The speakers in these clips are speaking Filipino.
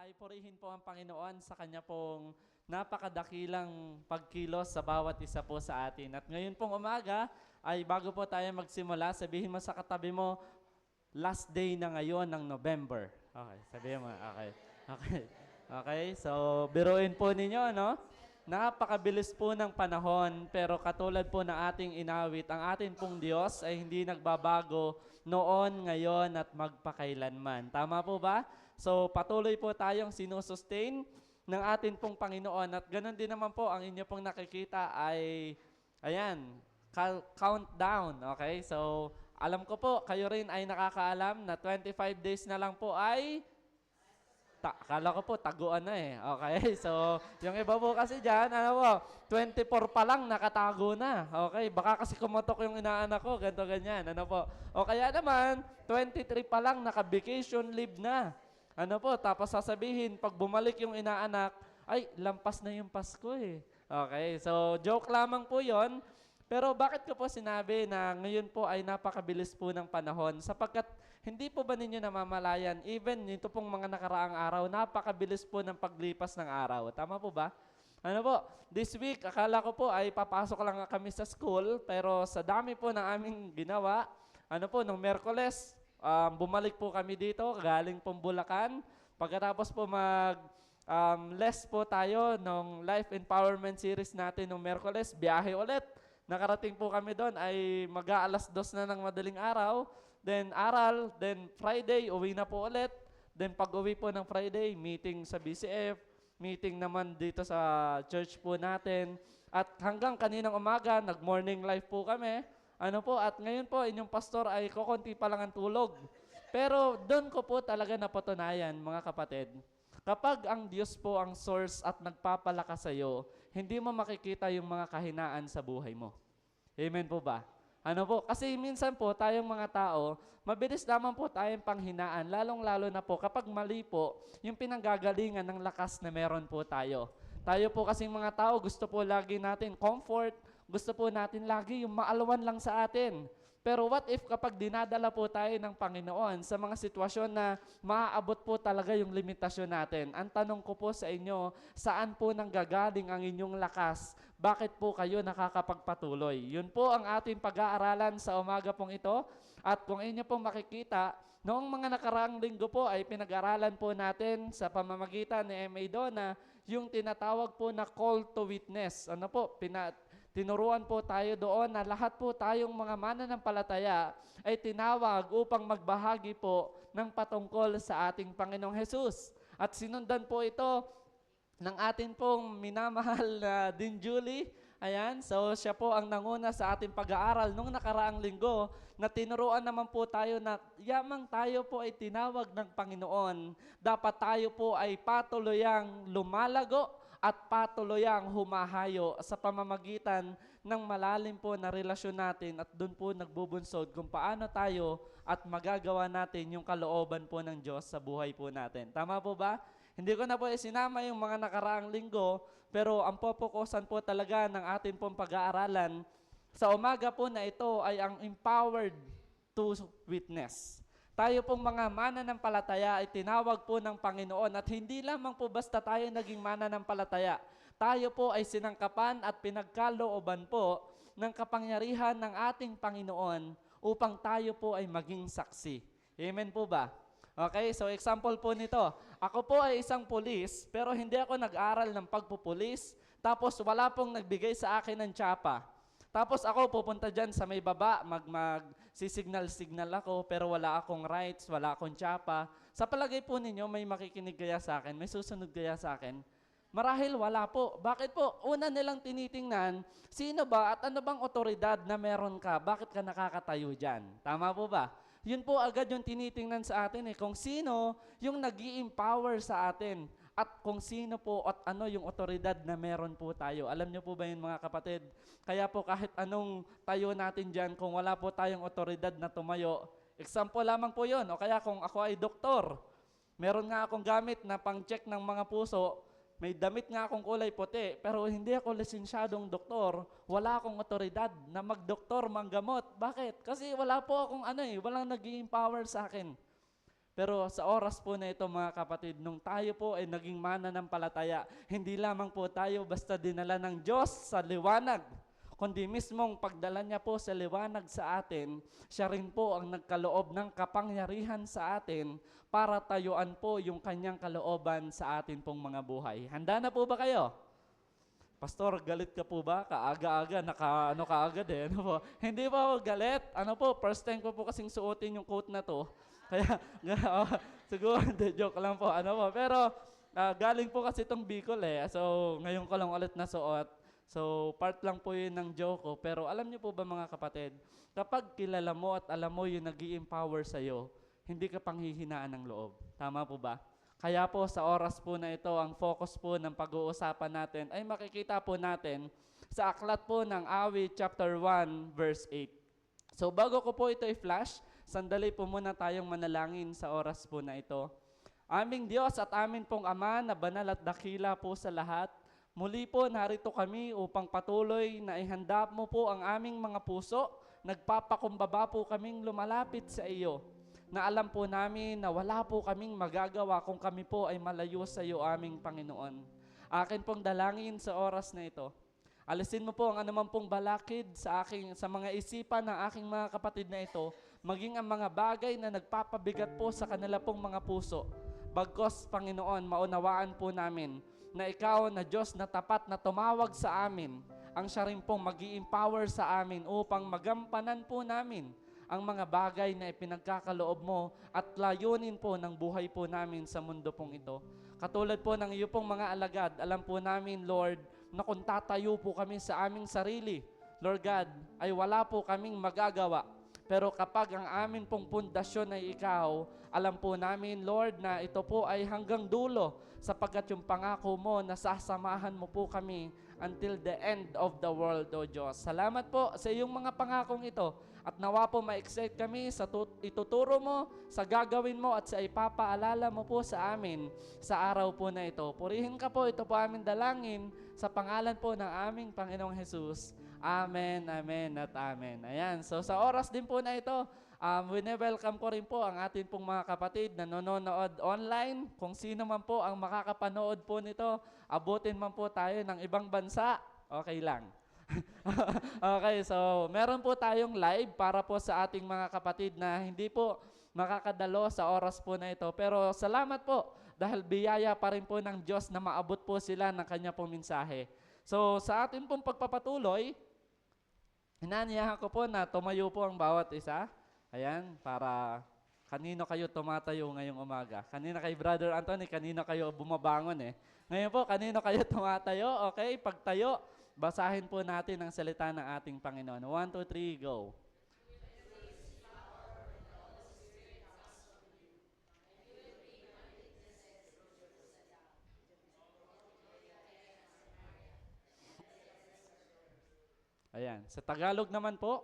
ay purihin po ang Panginoon sa kanya pong napakadakilang pagkilos sa bawat isa po sa atin. At ngayon pong umaga ay bago po tayo magsimula, sabihin mo sa katabi mo, last day na ngayon ng November. Okay, sabihin mo, okay. Okay. Okay, so biruin po ninyo, no? Napakabilis po ng panahon, pero katulad po na ating inawit, ang atin pong Diyos ay hindi nagbabago noon, ngayon, at magpakailanman. Tama po ba? So patuloy po tayong sinusustain ng atin pong Panginoon at ganoon din naman po ang inyo pong nakikita ay, ayan, countdown, okay? So alam ko po, kayo rin ay nakakaalam na 25 days na lang po ay akala ko po, taguan na eh. Okay, so yung iba po kasi dyan, ano po, 24 pa lang nakatago na. Okay, baka kasi kumotok yung inaanak ko, ganito ganyan. Ano po, o kaya naman, 23 pa lang naka-vacation leave na. Ano po, tapos sasabihin, pag bumalik yung inaanak, ay, lampas na yung Pasko eh. Okay, so joke lamang po yon. Pero bakit ko po sinabi na ngayon po ay napakabilis po ng panahon? Sapagkat hindi po ba ninyo namamalayan, even ito pong mga nakaraang araw, napakabilis po ng paglipas ng araw. Tama po ba? Ano po, this week, akala ko po ay papasok lang kami sa school, pero sa dami po ng aming ginawa, ano po, nung Merkoles, bumalik po kami dito, galing pong Bulacan. Pagkatapos po less po tayo nung Life Empowerment Series natin nung Merkoles, biyahe ulit. Nakarating po kami doon ay mag-aalas 2 na ng madaling araw. Then aral, then Friday, uwi na po ulit. Then pag uwi po ng Friday, meeting sa BCF, meeting naman dito sa church po natin. At hanggang kaninang umaga, nag-morning life po kami. Ano po, at ngayon po, inyong pastor ay kukunti pa lang ang tulog. Pero doon ko po talaga napatunayan, mga kapatid, kapag ang Diyos po ang source at nagpapalakas sa iyo, hindi mo makikita yung mga kahinaan sa buhay mo. Amen po ba? Ano po? Kasi minsan po, tayong mga tao, mabilis naman po tayong panghinaan, lalong-lalo na po kapag mali po yung pinanggagalingan ng lakas na meron po tayo. Tayo po kasing mga tao, gusto po lagi natin comfort, gusto po natin lagi yung maalwan lang sa atin. Pero what if kapag dinadala po tayo ng Panginoon sa mga sitwasyon na maaabot po talaga yung limitasyon natin? Ang tanong ko po sa inyo, saan po nanggagaling ang inyong lakas? Bakit po kayo nakakapagpatuloy? Yun po ang ating pag-aaralan sa umaga pong ito. At kung inyo pong makikita, noong mga nakaraang linggo po ay pinag-aralan po natin sa pamamagitan ni M.A. Donna yung tinatawag po na call to witness. Ano po? Tinuruan po tayo doon na lahat po tayong mga mananampalataya ay tinawag upang magbahagi po ng patungkol sa ating Panginoong Hesus. At sinundan po ito ng atin pong minamahal na Din Julie. Ayan, so siya po ang nanguna sa ating pag-aaral nung nakaraang linggo na tinuruan naman po tayo na yamang tayo po ay tinawag ng Panginoon. Dapat tayo po ay patuluyang lumalago at patuluyang humahayo sa pamamagitan ng malalim po na relasyon natin at doon po nagbubunsod kung paano tayo at magagawa natin yung kalooban po ng Diyos sa buhay po natin. Tama po ba? Hindi ko na po isinama yung mga nakaraang linggo, pero ang popokusan po talaga ng atin pong pag-aaralan sa umaga po na ito ay ang empowered to witness. Tayo pong mga mananampalataya ay tinawag po ng Panginoon at hindi lamang po basta tayo naging mananampalataya. Tayo po ay sinangkapan at pinagkalooban po ng kapangyarihan ng ating Panginoon upang tayo po ay maging saksi. Amen po ba? Okay, so example po nito. Ako po ay isang pulis, pero hindi ako nag-aral ng pagpupulis, tapos wala pong nagbigay sa akin ng tsapa. Tapos ako pupunta dyan sa may baba, mag-signal-signal ako, pero wala akong rights, wala akong tsapa. Sa palagay po ninyo, may makikinig kaya sa akin, may susunod kaya sa akin? Marahil wala po. Bakit po? Una nilang tinitingnan, sino ba at ano bang otoridad na meron ka? Bakit ka nakakatayo dyan? Tama po ba? Yun po agad yung tinitingnan sa atin kung sino yung nag-i-empower sa atin at kung sino po at ano yung otoridad na meron po tayo. Alam niyo po ba yun mga kapatid? Kaya po kahit anong tayo natin dyan, kung wala po tayong otoridad na tumayo, example lamang po yun. O kaya kung ako ay doktor, meron nga akong gamit na pang-check ng mga puso, may damit nga akong kulay puti, pero hindi ako lisensyadong doktor, wala akong otoridad na magdoktor, manggamot. Bakit? Kasi wala po akong walang nag-i-empower sa akin. Pero sa oras po na ito mga kapatid, nung tayo po ay naging mananampalataya, hindi lamang po tayo basta dinala ng Diyos sa liwanag, kundi mismong pagdala niya po sa liwanag sa atin, siya rin po ang nagkaloob ng kapangyarihan sa atin para tayuan po yung kanyang kalooban sa atin pong mga buhay. Handa na po ba kayo? Pastor, galit ka po ba? Kaaga-aga, naka-ano ka agad eh. Ano po? Hindi po ako galit. Ano po, first time ko po kasing suotin yung coat na to. Kaya, siguro, hindi, joke lang po. Ano po, pero galing po kasi itong Bicol eh. So, ngayon ko lang ulit nasuot. So, part lang po yun ng joke ko. Pero alam niyo po ba mga kapatid, kapag kilala mo at alam mo yung nag-i-empower sa'yo, hindi ka panghihinaan ng loob. Tama po ba? Kaya po sa oras po na ito, ang focus po ng pag-uusapan natin ay makikita po natin sa aklat po ng Awit chapter 1 verse 8. So bago ko po ito i-flash, sandali po muna tayong manalangin sa oras po na ito. Aming Diyos at amin pong Ama na banal at dakila po sa lahat, muli po narito kami upang patuloy na ihanda mo po ang aming mga puso, nagpapakumbaba po kaming lumalapit sa iyo, na alam po namin na wala po kaming magagawa kung kami po ay malayo sa iyo aming Panginoon. Akin pong dalangin sa oras na ito, alisin mo po ang anumang pong balakid sa mga isipan ng aking mga kapatid na ito, maging ang mga bagay na nagpapabigat po sa kanila pong mga puso. Bagkos, Panginoon, maunawaan po namin na ikaw na Diyos na tapat na tumawag sa amin, ang siya rin pong mag-i-empower sa amin upang magampanan po namin ang mga bagay na ipinagkakaloob mo at layunin po ng buhay po namin sa mundo pong ito. Katulad po ng iyo pong mga alagad, alam po namin, Lord, na kung tatayo po kami sa aming sarili, Lord God, ay wala po kaming magagawa. Pero kapag ang amin pong pundasyon ay ikaw, alam po namin, Lord, na ito po ay hanggang dulo sapagkat yung pangako mo na sasamahan mo po kami until the end of the world, O Diyos. Salamat po sa iyong mga pangakong ito at nawa po ma-excite kami sa ituturo mo, sa gagawin mo at sa ipapaalala mo po sa amin sa araw po na ito. Purihin ka po, ito po aming dalangin sa pangalan po ng aming Panginoong Jesus. Amen, amen at amen. Ayan, so sa oras din po na ito, wini-welcome ko rin po ang ating pong mga kapatid na nanonood online. Kung sino man po ang makakapanood po nito, abutin man po tayo ng ibang bansa, okay lang. Okay, so meron po tayong live para po sa ating mga kapatid na hindi po makakadalo sa oras po na ito. Pero salamat po dahil biyaya pa rin po ng Diyos na maabot po sila ng kanya pong mensahe. So sa ating pong pagpapatuloy, hinaniyahan ko po na tumayo po ang bawat isa. Ayan, para kanino kayo tumatayo ngayong umaga. Kanina kay Brother Anthony, kanino kayo bumabangon eh. Ngayon po, kanino kayo tumatayo? Okay, pagtayo, basahin po natin ang salita ng ating Panginoon. 1, 2, 3, go. Ayan, sa Tagalog naman po.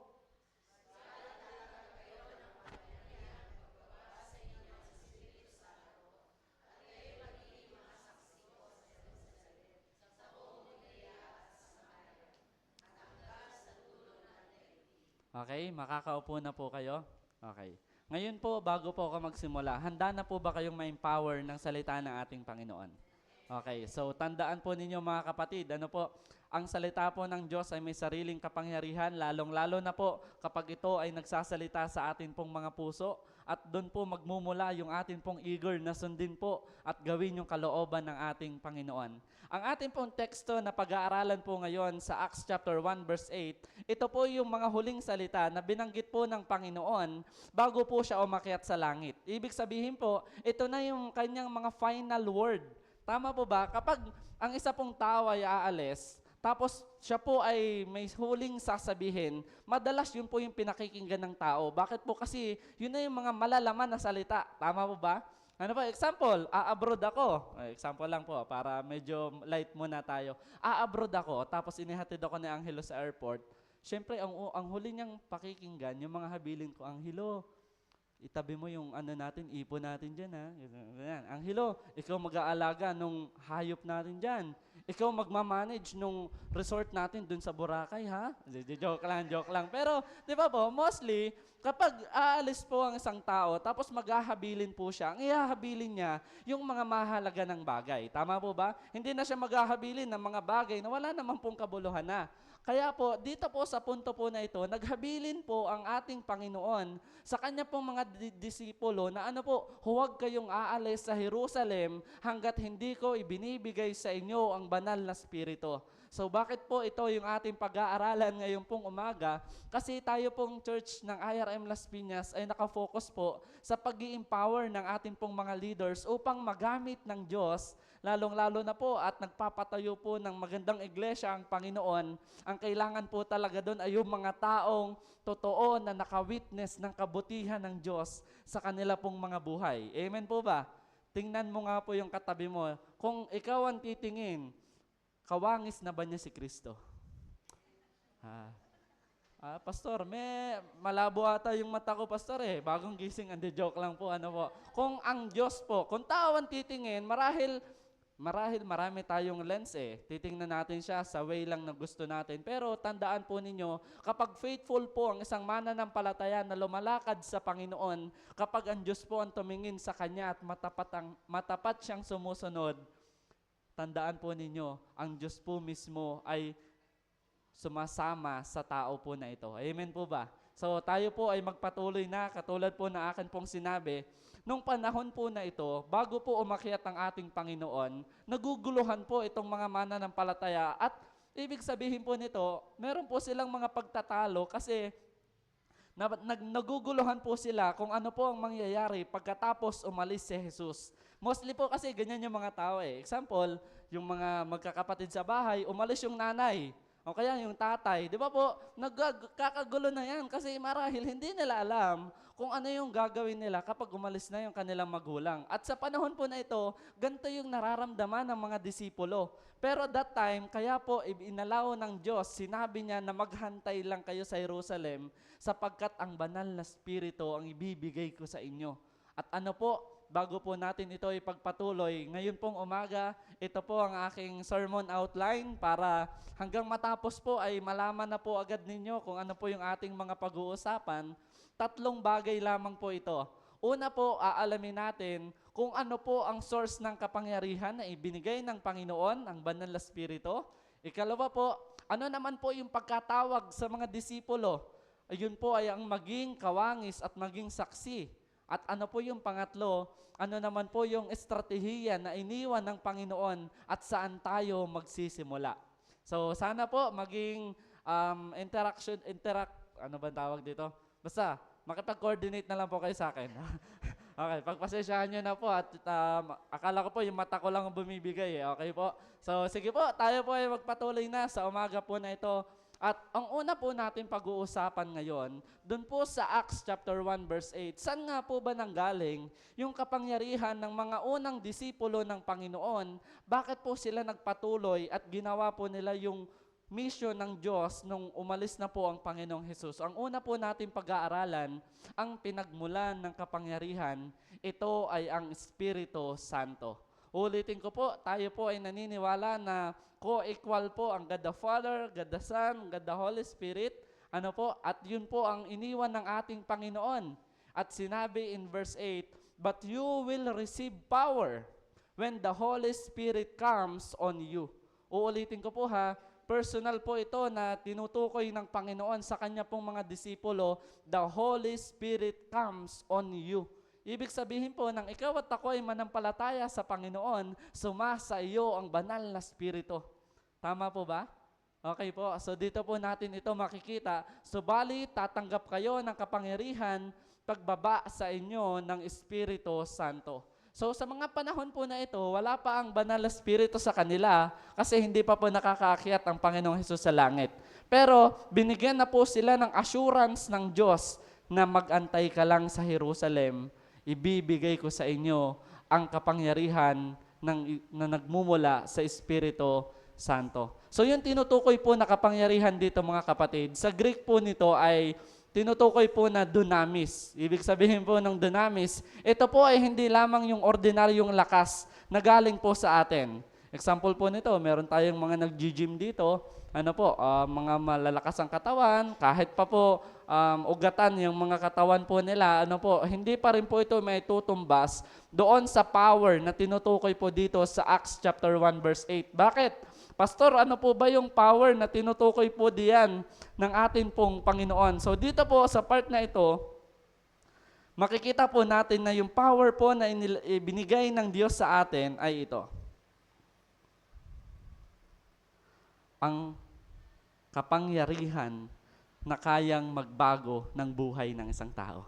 Okay, makakaupo na po kayo. Okay. Ngayon po, bago po ako magsimula, handa na po ba kayong ma-empower ng salita ng ating Panginoon? Okay, so tandaan po ninyo mga kapatid, ano po, ang salita po ng Diyos ay may sariling kapangyarihan, lalong-lalo na po kapag ito ay nagsasalita sa atin pong mga puso at doon po magmumula yung atin pong eager na sundin po at gawin yung kalooban ng ating Panginoon. Ang ating pong teksto na pag-aaralan po ngayon sa Acts chapter 1 verse 8, ito po yung mga huling salita na binanggit po ng Panginoon bago po siya umakyat sa langit. Ibig sabihin po, ito na yung kanyang mga final word. Tama po ba? Kapag ang isa pong tao ay aalis, tapos siya po ay may huling sasabihin, madalas yun po yung pinakikinggan ng tao. Bakit po? Kasi yun na yung mga malalaman na salita. Tama po ba? Ano ba? Example, a-abroad ako. Example lang po, para medyo light muna tayo. A-abroad ako, tapos inihatid ako ni Angelo sa airport. Siyempre, ang huli niyang pakikinggan, yung mga habilin ko, Angelo, itabi mo yung ano natin, ipon natin dyan ha. Yan. Angelo, ikaw mag-aalaga nung hayop natin dyan. Ikaw magmamanage nung resort natin dun sa Boracay, ha? Joke lang, joke lang. Pero, di ba po, mostly, kapag aalis po ang isang tao, tapos maghahabilin po siya, ang ihahabilin niya, yung mga mahalaga ng bagay. Tama po ba? Hindi na siya maghahabilin ng mga bagay na wala naman pong kabuluhan na. Kaya po, dito po sa punto po na ito, naghabilin po ang ating Panginoon sa kanya pong mga disipulo na ano po, huwag kayong aalis sa Jerusalem hanggat hindi ko ibinibigay sa inyo ang banal na spirito. So bakit po ito yung ating pag-aaralan ngayon pong umaga? Kasi tayo pong church ng IRM Las Piñas ay nakafocus po sa pag-i-empower ng ating pong mga leaders upang magamit ng Diyos, lalong-lalo na po at nagpapatayo po ng magandang iglesia ang Panginoon. Ang kailangan po talaga doon ay yung mga taong totoo na nakawitness ng kabutihan ng Diyos sa kanila pong mga buhay. Amen po ba? Tingnan mo nga po yung katabi mo. Kung ikaw ang titingin, kawangis na ba niya si Kristo? Pastor, may malabo ata yung mata ko, pastor eh. Bagong gising, hindi joke lang po, ano po. Kung ang Diyos po, kung tao ang titingin, marahil marami tayong lens eh. Titingnan natin siya sa way lang na gusto natin. Pero tandaan po ninyo, kapag faithful po ang isang mananampalataya na lumalakad sa Panginoon, kapag ang Diyos po ang tumingin sa Kanya at matapat siyang sumusunod, tandaan po ninyo, ang Diyos po mismo ay sumasama sa tao po na ito. Amen po ba? So tayo po ay magpatuloy na, katulad po na akin pong sinabi, nung panahon po na ito, bago po umakyat ang ating Panginoon, naguguluhan po itong mga mananampalataya at ibig sabihin po nito, meron po silang mga pagtatalo kasi naguguluhan po sila kung ano po ang mangyayari pagkatapos umalis si Jesus. Mostly po kasi ganyan yung mga tao eh. Example, yung mga magkakapatid sa bahay, umalis yung nanay. O kaya yung tatay, di ba po, nagkakagulo na yan kasi marahil hindi nila alam kung ano yung gagawin nila kapag umalis na yung kanilang magulang. At sa panahon po na ito, ganito yung nararamdaman ng mga disipulo. Pero that time, kaya po inalaw ng Diyos, sinabi niya na maghantay lang kayo sa Jerusalem sapagkat ang banal na spirito ang ibibigay ko sa inyo. At ano po, bago po natin ito ipagpatuloy, ngayon pong umaga, ito po ang aking sermon outline para hanggang matapos po ay malaman na po agad ninyo kung ano po yung ating mga pag-uusapan. 3 bagay lamang po ito. Una po, aalamin natin kung ano po ang source ng kapangyarihan na ibinigay ng Panginoon, ang banal na spirito. Ikalawa po, ano naman po yung pagkatawag sa mga disipulo? Ayun po ay ang maging kawangis at maging saksi. At ano po yung pangatlo, ano naman po yung estratehiya na iniwan ng Panginoon at saan tayo magsisimula. So sana po maging ano ba tawag dito? Basta, makipag-coordinate na lang po kayo sa akin. Okay, pagpasensyahan nyo na po at akala ko po yung mata ko lang ang bumibigay eh. Okay po? So sige po, tayo po ay magpatuloy na sa umaga po na ito. At ang una po natin pag-uusapan ngayon, dun po sa Acts chapter 1 verse 8, saan nga po ba nanggaling yung kapangyarihan ng mga unang disipulo ng Panginoon? Bakit po sila nagpatuloy at ginawa po nila yung mission ng Diyos nung umalis na po ang Panginoong Hesus? Ang una po natin pag-aaralan, ang pinagmulan ng kapangyarihan, ito ay ang Espiritu Santo. Ulitin ko po, tayo po ay naniniwala na co-equal po ang God the Father, God the Son, God the Holy Spirit. Ano po? At yun po ang iniwan ng ating Panginoon. At sinabi in verse 8, "But you will receive power when the Holy Spirit comes on you." Uulitin ko po ha, personal po ito na tinutukoy ng Panginoon sa kanya pong mga disipulo, the Holy Spirit comes on you. Ibig sabihin po nang ikaw at ako ay manampalataya sa Panginoon, sumasa iyo ang banal na Espiritu. Tama po ba? Okay po. So dito po natin ito makikita. Subalit tatanggap kayo ng kapangyarihan pagbaba sa inyo ng Espiritu Santo. So sa mga panahon po na ito, wala pa ang banal na Espiritu sa kanila kasi hindi pa po nakakaakyat ang Panginoong Hesus sa langit. Pero binigyan na po sila ng assurance ng Diyos na mag-antay ka lang sa Jerusalem. Ibibigay ko sa inyo ang kapangyarihan na nagmumula sa Espiritu Santo. So yung tinutukoy po na kapangyarihan dito mga kapatid, sa Greek po nito ay tinutukoy po na dunamis. Ibig sabihin po ng dunamis, ito po ay hindi lamang yung ordinaryong lakas na galing po sa atin. Example po nito, meron tayong mga nag-gym dito, mga malalakas ang katawan, kahit pa po ugatan yung mga katawan po nila, hindi pa rin po ito may tutumbas doon sa power na tinutukoy po dito sa Acts chapter 1 verse 8. Bakit? Pastor, ano po ba yung power na tinutukoy po diyan ng atin pong Panginoon? So dito po sa part na ito, makikita po natin na yung power po na ibinigay ng Diyos sa atin ay ito. Ang kapangyarihan na kayang magbago ng buhay ng isang tao.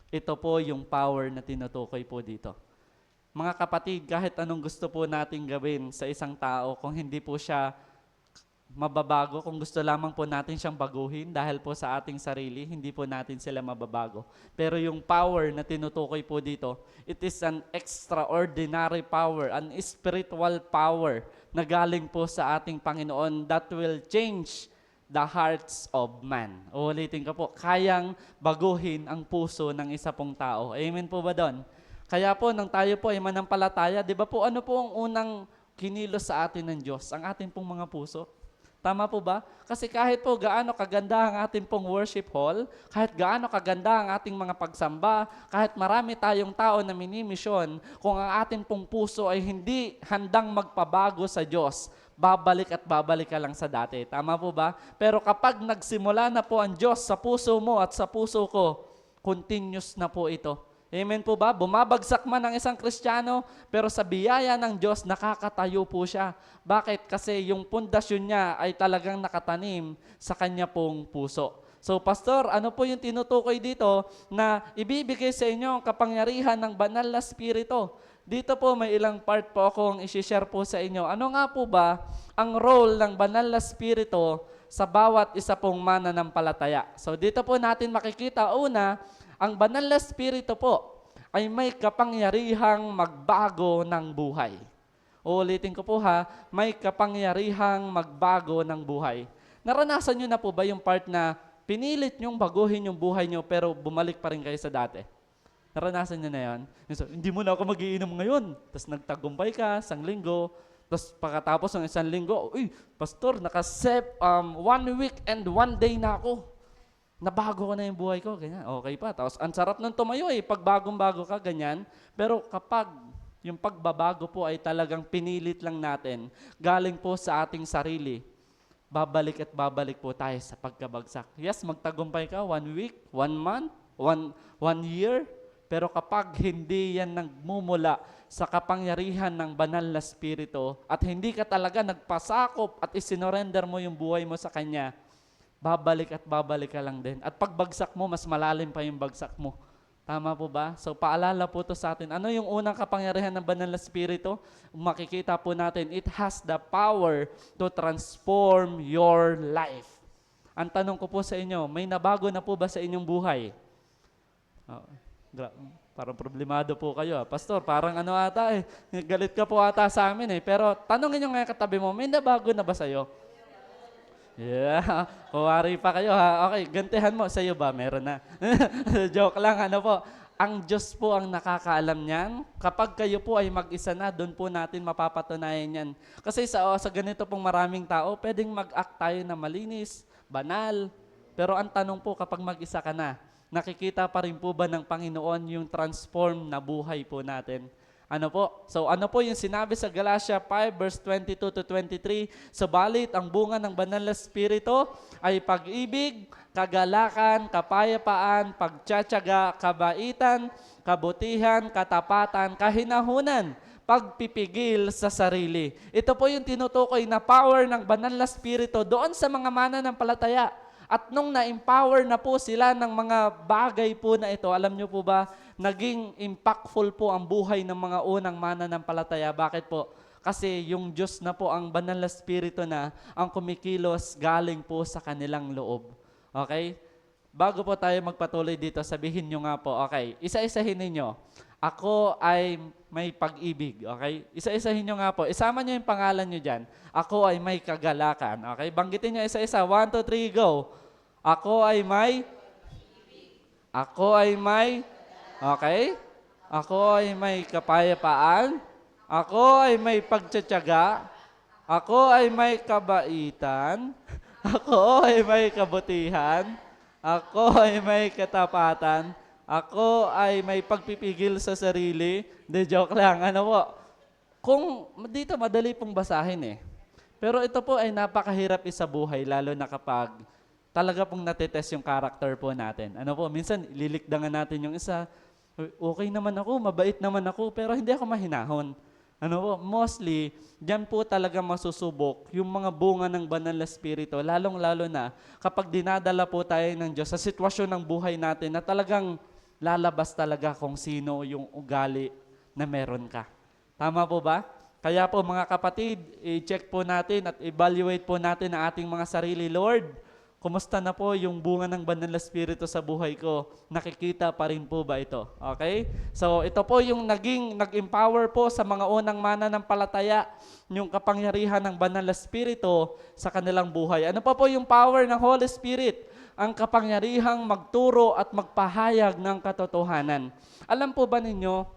Ito po yung power na tinutukoy po dito. Mga kapatid, kahit anong gusto po nating gawin sa isang tao, kung hindi po siya mababago, kung gusto lamang po natin siyang baguhin dahil po sa ating sarili, hindi po natin sila mababago. Pero yung power na tinutukoy po dito, it is an extraordinary power, an spiritual power na galing po sa ating Panginoon that will change the hearts of man. Ulitin ko po, kayang baguhin ang puso ng isa pong tao. Amen po ba doon? Kaya po, nang tayo po ay manampalataya, di ba po, ano po ang unang kinilos sa atin ng Diyos? Ang ating pong mga puso. Tama po ba? Kasi kahit po gaano kaganda ang ating pong worship hall, kahit gaano kaganda ang ating mga pagsamba, kahit marami tayong tao na minimisyon, kung ang ating pong puso ay hindi handang magpabago sa Diyos, babalik at babalik ka lang sa dati. Tama po ba? Pero kapag nagsimula na po ang Diyos sa puso mo at sa puso ko, continuous na po ito. Amen po ba? Bumabagsak man ang isang Kristiyano, pero sa biyaya ng Diyos, nakakatayo po siya. Bakit? Kasi yung pundasyon niya ay talagang nakatanim sa kanya pong puso. So, Pastor, ano po yung tinutukoy dito na ibibigay sa inyo ang kapangyarihan ng banal na Espiritu? Dito po may ilang part po akong isi-share po sa inyo. Ano nga po ba ang role ng banal na Espiritu sa bawat isa pong mananampalataya? So, dito po natin makikita, una, ang banal na Espiritu po ay may kapangyarihang magbago ng buhay. Uulitin ko po may kapangyarihang magbago ng buhay. Naranasan nyo na po ba yung part na pinilit nyong baguhin yung buhay nyo pero bumalik pa rin kayo sa dati? Naranasan nyo na yun? So, hindi mo na ako magiinom ngayon. Tapos nagtagumpay ka, 1 linggo, tapos pagkatapos ng 1 linggo, Pastor, 1 week and 1 day na ako. Nabago ko na yung buhay ko, ganyan. Okay pa. Tapos, ang sarap ng tumayo pag bagong-bago ka, ganyan. Pero kapag yung pagbabago po ay talagang pinilit lang natin, galing po sa ating sarili, babalik at babalik po tayo sa pagkabagsak. Yes, magtagumpay ka 1 week, 1 month, 1 year. Pero kapag hindi yan nagmumula sa kapangyarihan ng banal na Espiritu at hindi ka talaga nagpasakop at isinorender mo yung buhay mo sa Kanya, babalik at babalik ka lang din. At pagbagsak mo, mas malalim pa yung bagsak mo. Tama po ba? So paalala po to sa atin. Ano yung unang kapangyarihan ng banal na Espiritu? Makikita po natin, it has the power to transform your life. Ang tanong ko po sa inyo, may nabago na po ba sa inyong buhay? Parang problemado po kayo. Pastor, parang ata galit ka po ata sa amin Pero tanongin nyo ngayon katabi mo, may nabago na ba sa'yo? Yeah, kuwari pa kayo Okay, gantihan mo. Sa'yo ba? Meron na. Joke lang, po. Ang Diyos po ang nakakaalam niyan. Kapag kayo po ay mag-isa na, doon po natin mapapatunayan yan. Kasi sa ganito pong maraming tao, pwedeng mag-act tayo na malinis, banal. Pero ang tanong po, kapag mag-isa ka na, nakikita pa rin po ba ng Panginoon yung transform na buhay po natin? So ano po yung sinabi sa Galatia 5 verse 22 to 23? Subalit ang bunga ng banal na Espiritu ay pag-ibig, kagalakan, kapayapaan, pagtsatsaga, kabaitan, kabutihan, katapatan, kahinahunan, pagpipigil sa sarili. Ito po yung tinutukoy na power ng banal na Espiritu doon sa mga mananampalataya. At nung na-empower na po sila ng mga bagay po na ito, alam nyo po ba, naging impactful po ang buhay ng mga unang mananampalataya. Bakit po? Kasi yung Diyos na po, ang banal na Espiritu na, ang kumikilos galing po sa kanilang loob. Okay? Bago po tayo magpatuloy dito, sabihin nyo nga po, okay, isa-isahin ninyo, ako ay may pag-ibig, okay? Isa-isahin nyo nga po, isama nyo yung pangalan nyo dyan, ako ay may kagalakan, okay? Banggitin nyo isa-isa, 1, 2, 3, go! Ako ay may, okay? Ako ay may kapayapaan, Ako ay may pagtsatsaga. Ako ay may kabaitan. Ako ay may kabutihan. Ako ay may katapatan. Ako ay may pagpipigil sa sarili. De joke lang. Ano po? Kung dito madali pong basahin eh. Pero ito po ay napakahirap isabuhay lalo na kapag talaga pong natetest yung character po natin. Ano po, minsan lilikdangan natin yung isa, okay naman ako, mabait naman ako, pero hindi ako mahinahon. Ano po, mostly, diyan po talaga masusubok yung mga bunga ng banal na spirito, lalong-lalo na kapag dinadala po tayo ng Diyos sa sitwasyon ng buhay natin na talagang lalabas talaga kung sino yung ugali na meron ka. Tama po ba? Kaya po mga kapatid, i-check po natin at evaluate po natin ang ating mga sarili. Lord, kumusta na po yung bunga ng banal na spirito sa buhay ko? Nakikita pa rin po ba ito? Okay? So ito po yung nag-empower po sa mga unang mananampalataya, yung kapangyarihan ng banal na spirito sa kanilang buhay. Ano pa po yung power ng Holy Spirit? Ang kapangyarihang magturo at magpahayag ng katotohanan. Alam po ba ninyo,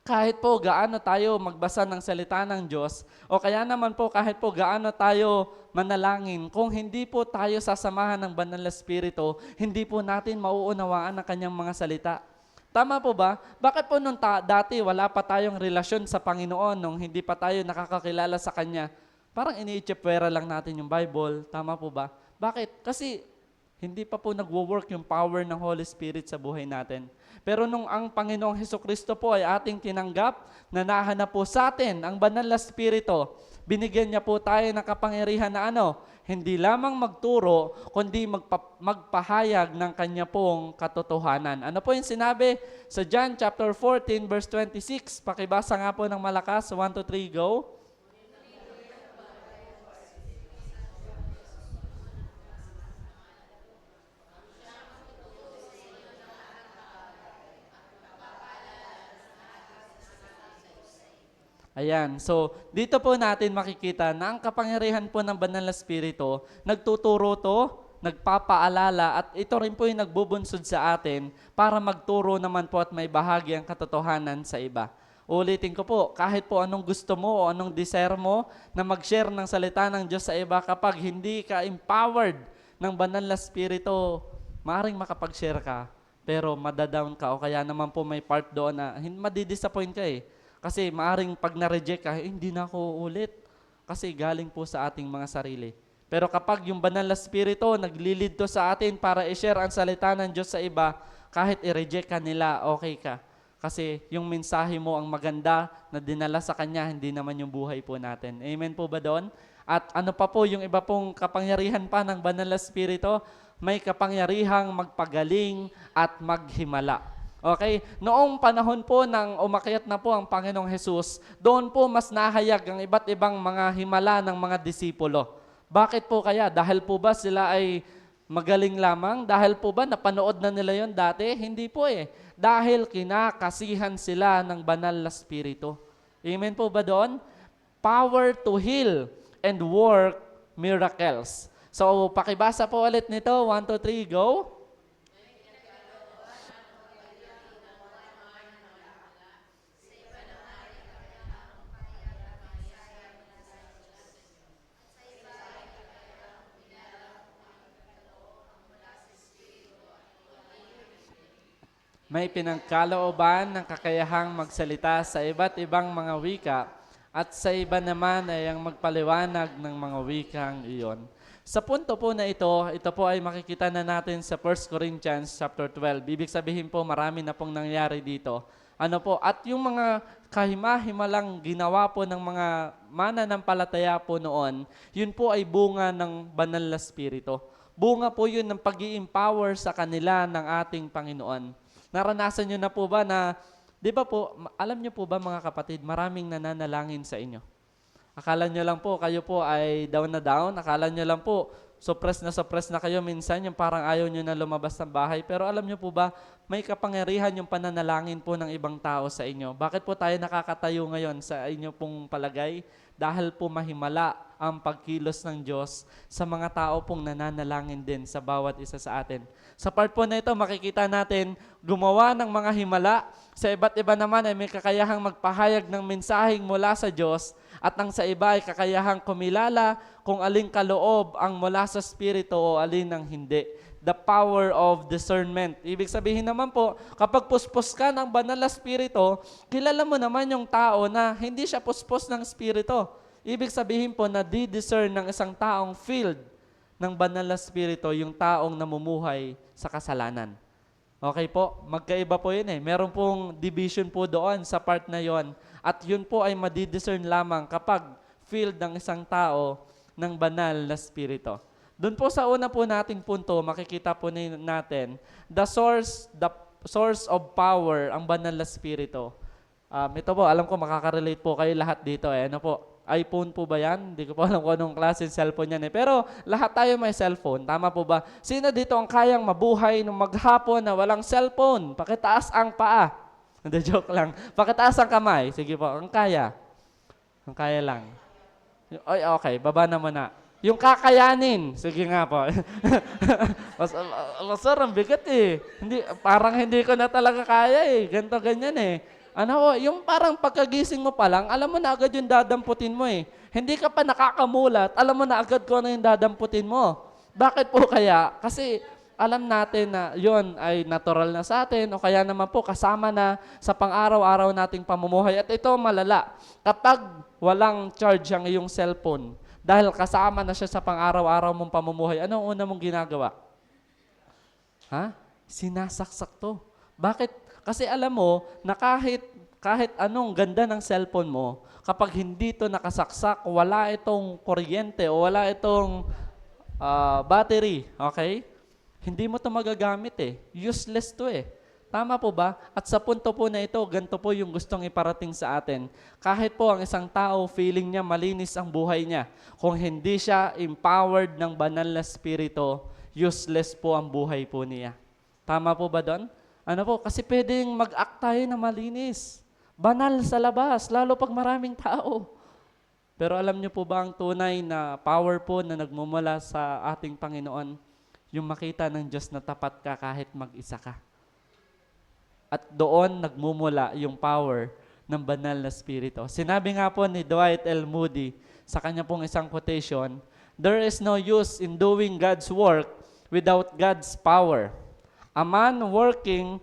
kahit po gaano tayo magbasa ng salita ng Diyos, o kaya naman po kahit po gaano tayo manalangin, kung hindi po tayo sasamahan ng banal na spirito, hindi po natin mauunawaan ang kanyang mga salita. Tama po ba? Bakit po nung dati wala pa tayong relasyon sa Panginoon, nung hindi pa tayo nakakakilala sa Kanya, parang iniitsipwera lang natin yung Bible. Tama po ba? Bakit? Kasi hindi pa po nagwo-work yung power ng Holy Spirit sa buhay natin. Pero nung ang Panginoong Hesukristo po ay ating tinanggap, nanahan na po sa atin ang banal na spirito, binigyan niya po tayo ng kapangyarihan na hindi lamang magturo, kundi magpahayag ng kanya pong katotohanan. Ano po yung sinabi sa John chapter 14 verse 26? Pakibasa nga po ng malakas. 1, 2, 3, go. Ayan. So, dito po natin makikita na ang kapangyarihan po ng banal na spirito, nagtuturo to, nagpapaalala, at ito rin po yung nagbubunsod sa atin para magturo naman po at may bahagi ang katotohanan sa iba. Ulitin ko po, kahit po anong gusto mo o anong desire mo na mag-share ng salita ng Diyos sa iba, kapag hindi ka empowered ng banal na spirito, maaaring makapag-share ka, pero madadown ka o kaya naman po may part doon na madidisappoint ka eh. Kasi maaring pag na-reject ka, hindi na ako ulit. Kasi galing po sa ating mga sarili. Pero kapag yung banal na spirito naglilid to sa atin para i-share ang salita ng Diyos sa iba, kahit i-reject ka nila, okay ka. Kasi yung mensahe mo ang maganda na dinala sa Kanya, hindi naman yung buhay po natin. Amen po ba doon? At ano pa po yung iba pong kapangyarihan pa ng banal na spirito? May kapangyarihang magpagaling at maghimala. Okay? Noong panahon po nang umakyat na po ang Panginoong Hesus, doon po mas nahayag ang iba't ibang mga himala ng mga disipulo. Bakit po kaya? Dahil po ba sila ay magaling lamang? Dahil po ba napanood na nila yon dati? Hindi po eh. Dahil kinakasihan sila ng banal na spirito. Amen po ba doon? Power to heal and work miracles. So, pakibasa po ulit nito. 1, 2, 3, go. May pinagkalooban ng kakayahang magsalita sa iba't ibang mga wika at sa iba naman ay ang magpaliwanag ng mga wikang iyon. Sa punto po na ito po ay makikita na natin sa 1 Corinthians chapter 12. Ibig sabihin po marami na pong nangyari dito. Ano po, at yung mga kahima-himalang ginawa po ng mga mananampalataya po noon, yun po ay bunga ng banal na spirito. Bunga po yun ng pag-i-empower sa kanila ng ating Panginoon. Naranasan nyo na po ba na, di ba po, alam nyo po ba mga kapatid, maraming nananalangin sa inyo. Akala nyo lang po, kayo po ay down na down. Akala nyo lang po, suppress na kayo minsan, yung parang ayaw nyo na lumabas ng bahay. Pero alam nyo po ba, may kapangyarihan yung pananalangin po ng ibang tao sa inyo. Bakit po tayo nakakatayo ngayon sa inyo pong palagay? Dahil po mahimala ang pagkilos ng Diyos sa mga tao pong nananalangin din sa bawat isa sa atin. Sa part po na ito, makikita natin gumawa ng mga himala Sa iba't iba naman ay may kakayahang magpahayag ng mensaheng mula sa Diyos at ang sa iba ay kakayahang kumilala kung aling kaloob ang mula sa Espiritu o alin ang hindi. The power of discernment. Ibig sabihin naman po, kapag puspos ka ng banal na Espiritu, kilala mo naman yung tao na hindi siya puspos ng Espiritu. Ibig sabihin po na di-discern ng isang taong filled ng banal na Espiritu yung taong namumuhay sa kasalanan. Okay po, magkaiba po yun eh. Meron pong division po doon sa part na yon. At yun po ay madidiscern lamang kapag filled ng isang tao ng banal na Espiritu. Doon po sa una po nating punto, makikita po natin, the source of power, ang banal na Espiritu. Ito po, alam ko makaka-relate po kayo lahat dito eh. Ano po? iPhone po ba yan? Hindi ko po alam kung anong klase cellphone yan eh. Pero lahat tayo may cellphone. Tama po ba? Sino dito ang kayang mabuhay ng maghapon na walang cellphone? Pakitaas ang paa. Hindi, joke lang. Pakitaas ang kamay. Sige po, ang kaya. Ang kaya lang. Ay, okay, baba na muna. Yung kakayanin. Sige nga po. Sir, ang bigat eh. Parang hindi ko na talaga kaya eh. Ganto, ganyan eh. Ano, yung parang pagkagising mo pa lang, alam mo na agad yung dadamputin mo eh. Hindi ka pa nakakamulat, alam mo na agad kung ano yung dadamputin mo. Bakit po kaya? Kasi alam natin na yon ay natural na sa atin o kaya naman po kasama na sa pang-araw-araw nating pamumuhay. At ito malala, kapag walang charge ang iyong cellphone, dahil kasama na siya sa pang-araw-araw mong pamumuhay, anong una mong ginagawa? Sinasaksak to. Bakit? Kasi alam mo na kahit anong ganda ng cellphone mo, kapag hindi to nakasaksak, wala itong kuryente o wala itong battery, okay? Hindi mo to magagamit eh. Useless to eh. Tama po ba? At sa punto po na ito, ganito po yung gustong iparating sa atin. Kahit po ang isang tao, feeling niya malinis ang buhay niya. Kung hindi siya empowered ng banal na Espiritu, useless po ang buhay po niya. Tama po ba doon? Ano po? Kasi pwedeng mag-act tayo na malinis. Banal sa labas, lalo pag maraming tao. Pero alam niyo po ba ang tunay na power po na nagmumula sa ating Panginoon? Yung makita ng Diyos na tapat ka kahit mag-isa ka. At doon nagmumula yung power ng banal na Espiritu. Sinabi nga po ni Dwight L. Moody sa kanya pong isang quotation, "There is no use in doing God's work without God's power. A man working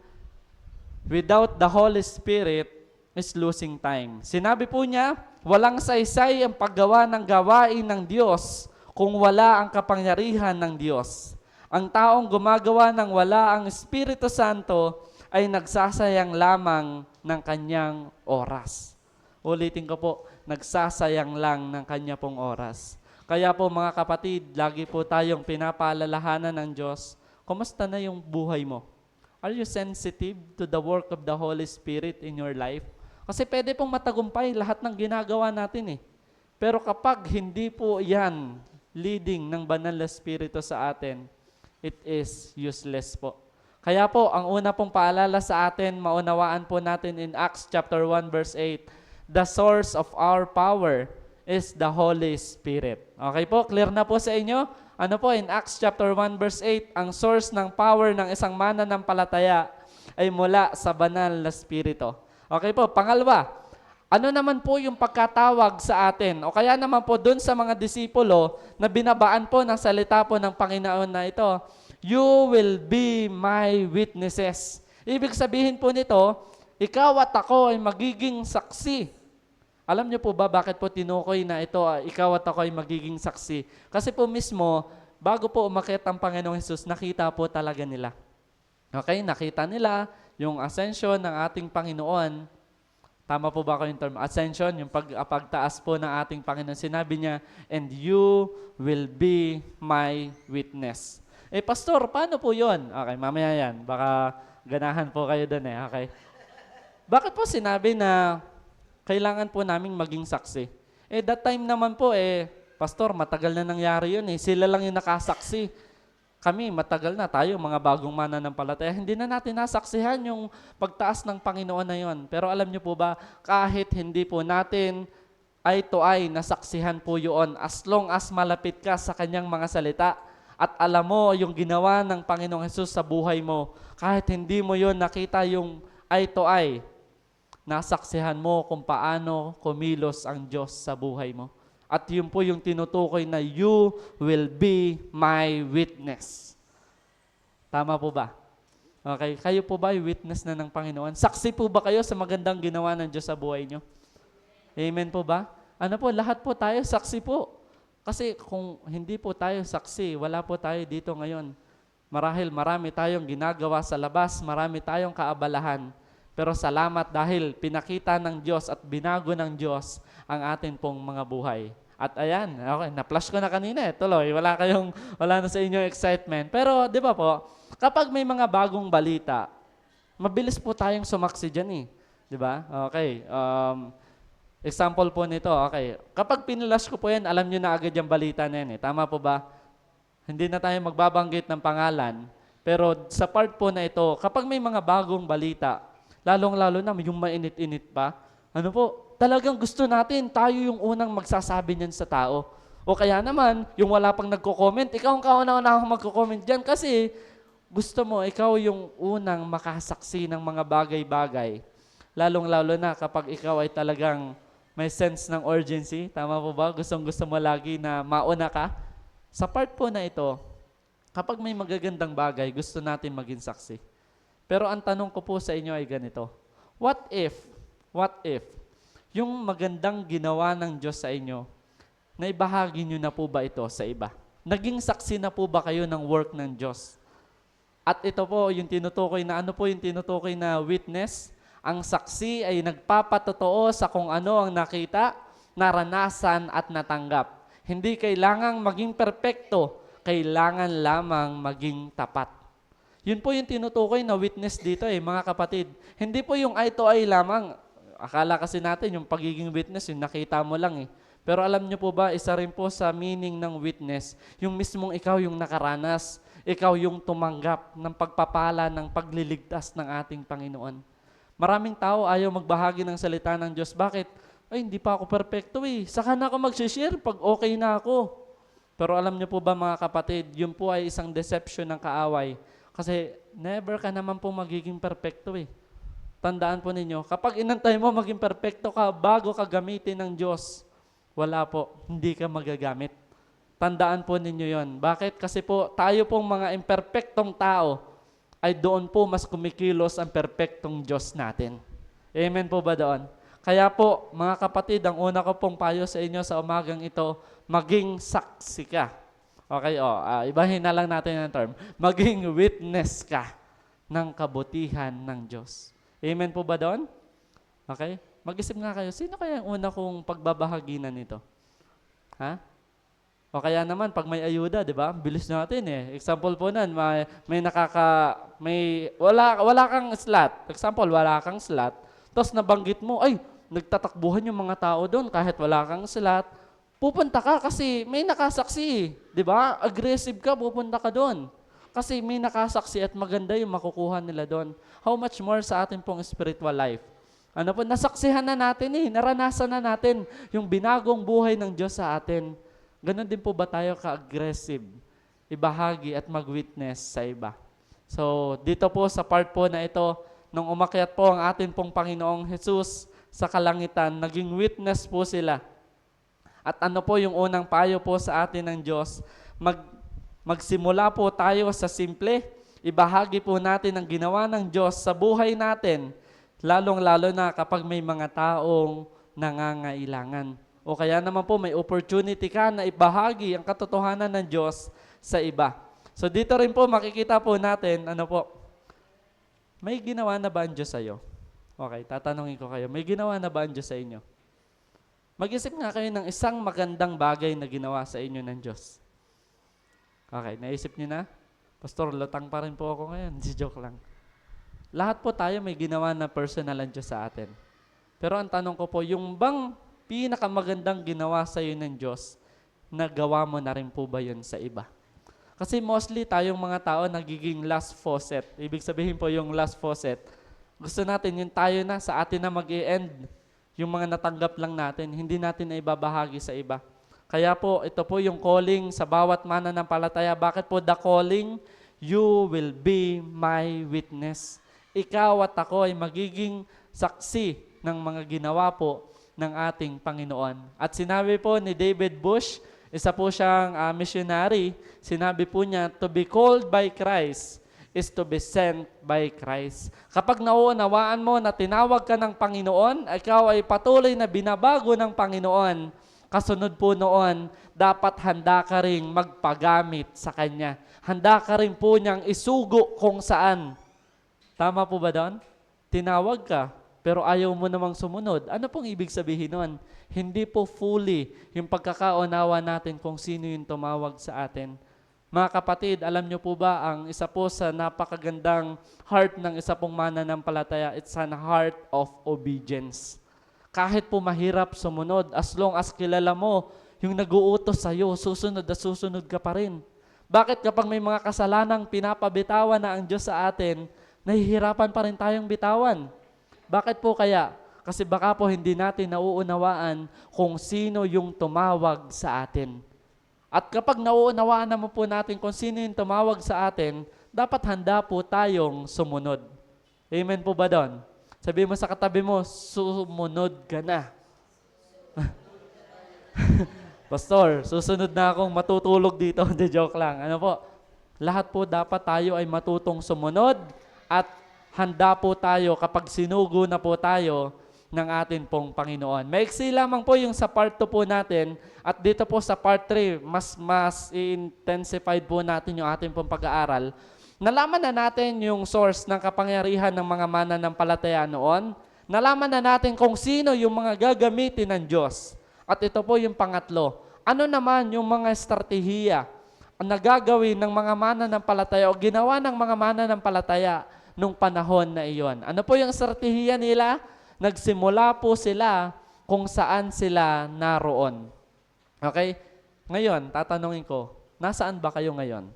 without the Holy Spirit is losing time." Sinabi po niya, walang saysay ang paggawa ng gawain ng Diyos kung wala ang kapangyarihan ng Diyos. Ang taong gumagawa ng wala ang Espiritu Santo ay nagsasayang lamang ng kanyang oras. Ulitin ko po, nagsasayang lang ng kanya pong oras. Kaya po mga kapatid, lagi po tayong pinapaalalahanan ng Diyos, kumusta na yung buhay mo? Are you sensitive to the work of the Holy Spirit in your life? Kasi pwede pong matagumpay lahat ng ginagawa natin eh. Pero kapag hindi po yan leading ng banal na Espiritu sa atin, it is useless po. Kaya po, ang una pong paalala sa atin, maunawaan po natin in Acts chapter 1 verse 8, the source of our power is the Holy Spirit. Okay po, clear na po sa inyo? Ano po, in Acts chapter 1 verse 8, ang source ng power ng isang mananampalataya ay mula sa banal na Espiritu. Okay po, pangalawa, ano naman po yung pagkatawag sa atin? O kaya naman po dun sa mga disipulo na binabaan po ng salita po ng Panginoon na ito, "You will be my witnesses." Ibig sabihin po nito, ikaw at ako ay magiging saksi. Alam niyo po ba bakit po tinukoy na ito, ikaw at ako ay magiging saksi? Kasi po mismo, bago po umakyat ang Panginoong Hesus, nakita po talaga nila. Okay, nakita nila yung ascension ng ating Panginoon. Tama po ba ako yung term? Ascension, yung pagtaas po ng ating Panginoon. Sinabi niya, "And you will be my witness." Pastor, paano po yun? Okay, mamaya yan. Baka ganahan po kayo doon eh. Okay. Bakit po sinabi na kailangan po naming maging saksi? That time naman po Pastor, matagal na nangyari yun eh. Sila lang yung nakasaksi. Kami, matagal na tayo, mga bagong mananampalataya. Hindi na natin nasaksihan yung pagtaas ng Panginoon na yun. Pero alam niyo po ba, kahit hindi po natin eye to eye nasaksihan po yun, as long as malapit ka sa kanyang mga salita, at alam mo yung ginawa ng Panginoong Hesus sa buhay mo, kahit hindi mo yun nakita yung eye to eye, nasaksihan mo kung paano kumilos ang Diyos sa buhay mo. At yun po yung tinutukoy na you will be my witness. Tama po ba? Okay, kayo po ba ay witness na ng Panginoon? Saksi po ba kayo sa magandang ginawa ng Diyos sa buhay nyo? Amen po ba? Ano po, lahat po tayo saksi po. Kasi kung hindi po tayo saksi, wala po tayo dito ngayon. Marahil marami tayong ginagawa sa labas, marami tayong kaabalahan. Pero salamat dahil pinakita ng Diyos at binago ng Diyos ang atin pong mga buhay. At ayan, okay, na-flash ko na kanina tuloy. Wala na sa inyo excitement. Pero di ba po, kapag may mga bagong balita, mabilis po tayong sumaksi dyan Di ba? Okay. Example po nito, okay. Kapag pinlash ko po yan, alam nyo na agad yung balita na yan Tama po ba? Hindi na tayo magbabanggit ng pangalan. Pero sa part po na ito, kapag may mga bagong balita, lalong-lalo na yung mainit-init pa, ano po, talagang gusto natin, tayo yung unang magsasabi niyan sa tao. O kaya naman, yung wala pang nagko-comment, ikaw ang kauna-una akong magko-comment dyan kasi gusto mo, ikaw yung unang makasaksi ng mga bagay-bagay. Lalong-lalo na kapag ikaw ay talagang may sense ng urgency. Tama po ba? Gustong-gusto mo lagi na mauna ka. Sa part po na ito, kapag may magagandang bagay, gusto natin maging saksi. Pero ang tanong ko po sa inyo ay ganito. What if, yung magandang ginawa ng Diyos sa inyo, naibahagi nyo na po ba ito sa iba? Naging saksi na po ba kayo ng work ng Diyos? At ito po yung tinutukoy na, ano po yung tinutukoy na witness? Ang saksi ay nagpapatotoo sa kung ano ang nakita, naranasan at natanggap. Hindi kailangang maging perpekto, kailangan lamang maging tapat. Yun po yung tinutukoy na witness dito mga kapatid. Hindi po yung eye to eye lamang. Akala kasi natin yung pagiging witness, yung nakita mo lang Pero alam niyo po ba, isa rin po sa meaning ng witness, yung mismong ikaw yung nakaranas, ikaw yung tumanggap ng pagpapala ng pagliligtas ng ating Panginoon. Maraming tao ayaw magbahagi ng salita ng Diyos. Bakit? Ay, hindi pa ako perfecto Saka na ako mag-share pag okay na ako. Pero alam niyo po ba mga kapatid, yun po ay isang deception ng kaaway. Kasi never ka naman po magiging perfecto Tandaan po ninyo, kapag inantay mo maging perfecto ka bago ka gamitin ng Diyos, wala po, hindi ka magagamit. Tandaan po ninyo yon. Bakit? Kasi po, tayo pong mga imperfectong tao, ay doon po mas kumikilos ang perfectong Diyos natin. Amen po ba doon? Kaya po, mga kapatid, ang una ko pong payo sa inyo sa umagang ito, maging saksi ka. Okay, ibahin na lang natin ang term. Maging witness ka ng kabutihan ng Diyos. Amen po ba doon? Okay? Mag-isip nga kayo, sino kaya ang una kong pagbabahagi na nito? Ha? O kaya naman, pag may ayuda, di ba? Bilis natin Example po nun, wala kang slot. Example, wala kang slot. Tapos nabanggit mo, ay, nagtatakbuhan yung mga tao doon kahit wala kang slot. Pupunta ka kasi may nakasaksi. Di ba? Aggressive ka, pupunta ka doon. Kasi may nakasaksi at maganda yung makukuha nila doon. How much more sa atin pong spiritual life? Ano po, nasaksihan na natin naranasan na natin yung binagong buhay ng Diyos sa atin. Ganon din po ba tayo ka-aggressive? Ibahagi at mag-witness sa iba. So, dito po sa part po na ito, nung umakyat po ang atin pong Panginoong Jesus sa kalangitan, naging witness po sila. At ano po yung unang payo po sa atin ng Diyos? Magsimula po tayo sa simple. Ibahagi po natin ang ginawa ng Diyos sa buhay natin, lalong-lalo na kapag may mga taong nangangailangan. O kaya naman po may opportunity ka na ibahagi ang katotohanan ng Diyos sa iba. So dito rin po makikita po natin, may ginawa na ba ang Diyos sa iyo? Okay, tatanungin ko kayo, may ginawa na ba ang Diyos sa inyo? Mag-isip nga kayo ng isang magandang bagay na ginawa sa inyo ng Diyos. Okay, naisip niyo na? Pastor, lutang pa rin po ako ngayon. Joke lang. Lahat po tayo may ginawa na personal ang Diyos sa atin. Pero ang tanong ko po, yung bang pinakamagandang ginawa sa iyo ng Diyos, nagawa mo na rin po ba yun sa iba? Kasi mostly tayong mga tao nagiging last faucet. Ibig sabihin po yung last faucet. Gusto natin yung tayo na sa atin na mag-i-end. Yung mga natanggap lang natin, hindi natin na ibabahagi sa iba. Kaya po, ito po yung calling sa bawat mananampalataya. Bakit po the calling? You will be my witness. ikaw at ako ay magiging saksi ng mga ginawa po ng ating Panginoon. At sinabi po ni David Bush, isa po siyang missionary, sinabi po niya, to be called by Christ is to be sent by Christ. Kapag nauunawaan mo na tinawag ka ng Panginoon, ikaw ay patuloy na binabago ng Panginoon, kasunod po noon, dapat handa ka ring magpagamit sa Kanya. Handa ka rin po niyang isugo kung saan. Tama po ba doon? Tinawag ka, pero ayaw mo namang sumunod. Ano pong ibig sabihin nun? Hindi po fully yung pagkakaunawa natin kung sino yung tumawag sa atin. Mga kapatid, alam niyo po ba, ang isa po sa napakagandang heart ng isa pong mananampalataya, it's an heart of obedience. Kahit po mahirap sumunod, as long as kilala mo yung nag-uutos sa'yo, susunod at susunod ka pa rin. Bakit kapag may mga kasalanang pinapabitawan na ang Diyos sa atin, nahihirapan pa rin tayong bitawan? Bakit po kaya? Kasi baka po hindi natin nauunawaan kung sino yung tumawag sa atin. At kapag nauunawaan naman po natin kung sino yung tumawag sa atin, dapat handa po tayong sumunod. Amen po ba doon? Sabi mo sa katabi mo, sumunod ka na. Pastor, susunod na akong matutulog dito. Hindi, joke lang. Ano po? Lahat po dapat tayo ay matutong sumunod at handa po tayo kapag sinugo na po tayo ng atin pong Panginoon. Maiksi lamang po yung sa part 2 po natin at dito po sa part 3, mas i-intensified po natin yung ating pong pag-aaral. Nalaman na natin yung source ng kapangyarihan ng mga mananampalataya noon. Nalaman na natin kung sino yung mga gagamitin ng Diyos. At ito po yung pangatlo. Ano naman yung mga estratehiya na gagawin ng mga mananampalataya o ginawa ng mga mananampalataya nung panahon na iyon? Ano po yung estratehiya nila? Nagsimula po sila kung saan sila naroon. Okay? Ngayon, tatanungin ko, nasaan ba kayo ngayon?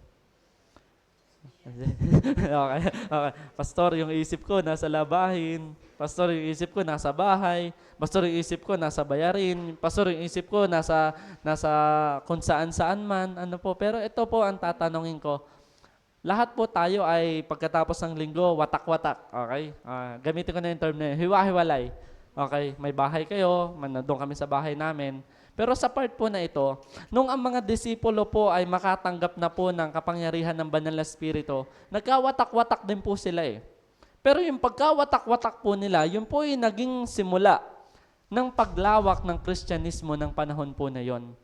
Okay. Pastor, yung isip ko nasa labahin. Pastor, yung isip ko nasa bahay. Pastor, yung isip ko nasa bayarin. Pastor, yung isip ko nasa kung saan-saan man. Ano po? Pero ito po ang tatanungin ko. Lahat po tayo ay pagkatapos ng linggo, watak-watak. Okay? Gamitin ko na yung term na yun, hiwa-hiwalay. Okay? May bahay kayo, nandun kami sa bahay namin. Pero sa part po na ito, nung ang mga disipulo po ay makatanggap na po ng kapangyarihan ng Banal na Espiritu, nagkawatak-watak din po sila eh. Pero yung pagkawatak-watak po nila, yun po yung naging simula ng paglawak ng Kristyanismo ng panahon po na yon.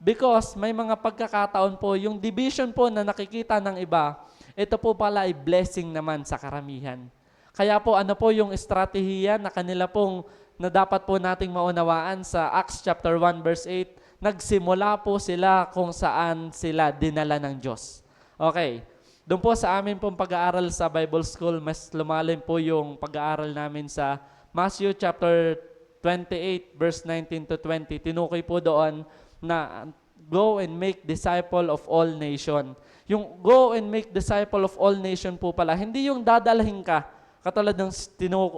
Because may mga pagkakataon po, yung division po na nakikita ng iba, ito po pala ay blessing naman sa karamihan. Kaya po ano po yung estratehiya na kanila pong na dapat po nating maunawaan sa Acts chapter 1 verse 8, nagsimula po sila kung saan sila dinala ng Diyos. Okay, doon po sa amin pong pag-aaral sa Bible School, mas lumalim po yung pag-aaral namin sa Matthew chapter 28 verse 19 to 20. Tinukoy po doon na go and make disciple of all nation. Yung go and make disciple of all nation po pala, hindi yung dadalhin ka. Katulad ng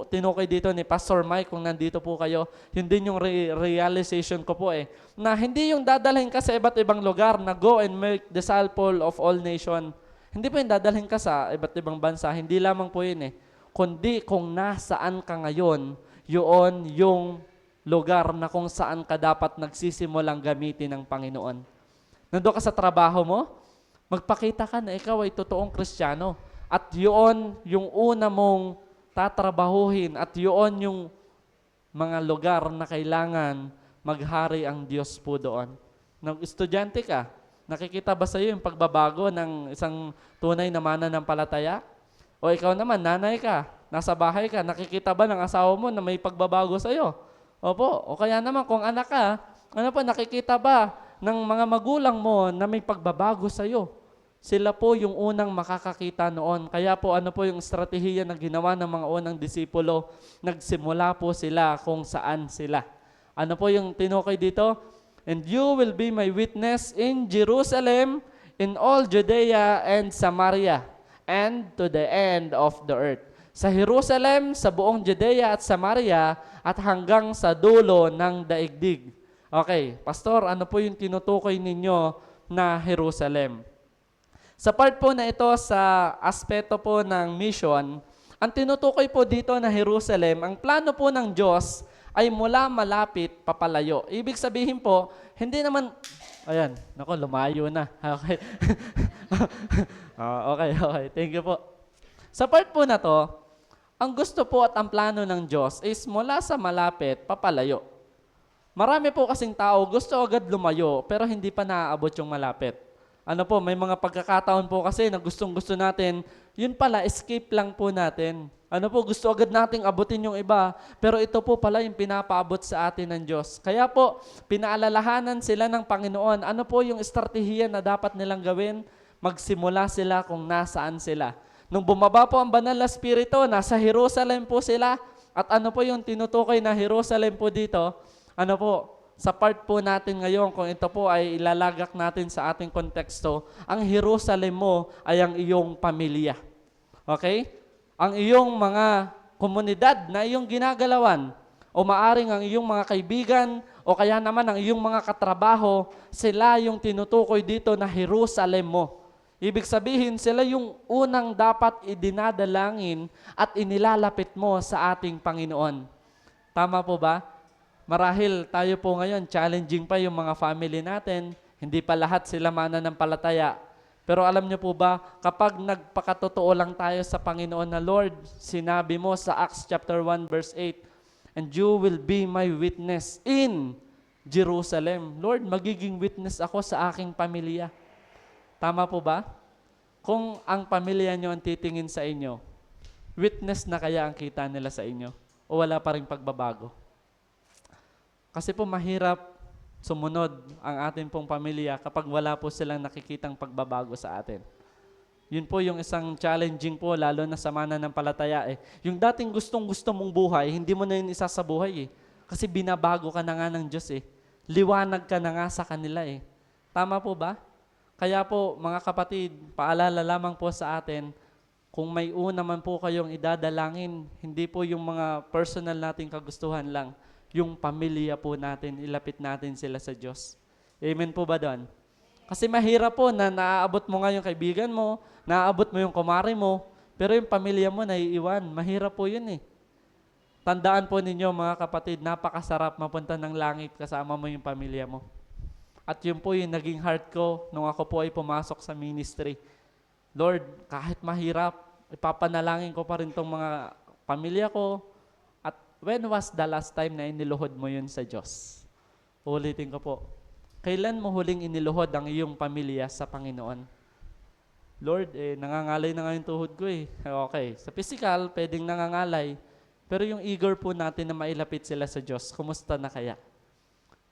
tinukoy dito ni Pastor Mike, kung nandito po kayo, yun din yung realization ko po eh. Na hindi yung dadalhin ka sa iba't ibang lugar na go and make disciple of all nation. Hindi po yung dadalhin ka sa iba't ibang bansa. Hindi lamang po yun eh. Kundi kung nasaan ka ngayon, yun yung lugar na kung saan ka dapat nagsisimulang gamitin ng Panginoon. Nandun ka sa trabaho mo, magpakita ka na ikaw ay totoong Kristiyano. At yun yung una mong tatrabahuhin at yun yung mga lugar na kailangan maghari ang Diyos po doon. Nung estudyante ka, nakikita ba sa iyo yung pagbabago ng isang tunay na mananampalataya? O ikaw naman, nanay ka, nasa bahay ka, nakikita ba ng asawa mo na may pagbabago sa iyo? Opo, o kaya naman kung anak ka, ano po, nakikita ba ng mga magulang mo na may pagbabago sa iyo? Sila po yung unang makakakita noon. Kaya po ano po yung estratehiya na ginawa ng mga unang disipulo? Nagsimula po sila kung saan sila. Ano po yung tinukoy dito? And you will be my witness in Jerusalem, in all Judea and Samaria, and to the end of the earth. Sa Jerusalem, sa buong Judea at Samaria, at hanggang sa dulo ng daigdig. Okay, Pastor, ano po yung tinutukoy ninyo na Jerusalem? Sa part po na ito, sa aspeto po ng mission, Ang tinutukoy po dito na Jerusalem, ang plano po ng Diyos ay mula malapit papalayo. Ibig sabihin po, hindi naman, ayan, naku, lumayo na. Okay. Okay. Thank you po. Sa part po na to, ang gusto po at ang plano ng Diyos is mula sa malapit papalayo. Marami po kasing tao gusto agad lumayo pero hindi pa naaabot yung malapit. Ano po, may mga pagkakataon po kasi na gustong-gusto natin, yun pala, escape lang po natin. Ano po, gusto agad nating abutin yung iba, pero ito po pala yung pinapaabot sa atin ng Diyos. Kaya po, pinaalalahanan sila ng Panginoon, ano po yung estratehiya na dapat nilang gawin? Magsimula sila kung nasaan sila. Nung bumaba po ang banal na Espiritu, nasa Jerusalem po sila, at ano po yung tinutukoy na Jerusalem po dito? Ano po, sa part po natin ngayon, kung ito po ay ilalagak natin sa ating konteksto, ang Jerusalem mo ay ang iyong pamilya. Okay? Ang iyong mga komunidad na iyong ginagalawan, o maaring ang iyong mga kaibigan, o kaya naman ang iyong mga katrabaho, sila yung tinutukoy dito na Jerusalem mo. Ibig sabihin, sila yung unang dapat idinadalangin at inilalapit mo sa ating Panginoon. Tama po ba? Marahil tayo po ngayon, challenging pa yung mga family natin. Hindi pa lahat sila mananampalataya. Pero alam niyo po ba, kapag nagpakatotoo lang tayo sa Panginoon na Lord, sinabi mo sa Acts chapter 1 verse 8, and you will be my witness in Jerusalem. Lord, magiging witness ako sa aking pamilya. Tama po ba? Kung ang pamilya niyo ang titingin sa inyo, witness na kaya ang kita nila sa inyo? O wala pa rin pagbabago? Kasi po mahirap sumunod ang ating pong pamilya kapag wala po silang nakikitang pagbabago sa atin. Yun po yung isang challenging po, lalo na sa mananampalataya. Yung dating gustong-gusto mong buhay, hindi mo na yun isa sa buhay. Kasi binabago ka na nga ng Diyos. Liwanag ka na nga sa kanila. Tama po ba? Kaya po, mga kapatid, paalala lamang po sa atin, kung may una man po kayong idadalangin, hindi po yung mga personal nating kagustuhan lang, yung pamilya po natin, ilapit natin sila sa Diyos. Amen po ba doon? Kasi mahirap po na naaabot mo nga yung kaibigan mo, naaabot mo yung kumare mo, pero yung pamilya mo naiiwan. Mahirap po yun Tandaan po ninyo mga kapatid, napakasarap mapunta ng langit kasama mo yung pamilya mo. At yun po yung naging heart ko nung ako po ay pumasok sa ministry. Lord, kahit mahirap, ipapanalangin ko pa rin tong mga pamilya ko. When was the last time na iniluhod mo yun sa Diyos? Ulitin ko po. Kailan mo huling iniluhod ang iyong pamilya sa Panginoon? Lord, nangangalay na nga yung tuhod ko Okay, sa physical, pwedeng nangangalay. Pero yung eager po natin na mailapit sila sa Diyos, kumusta na kaya?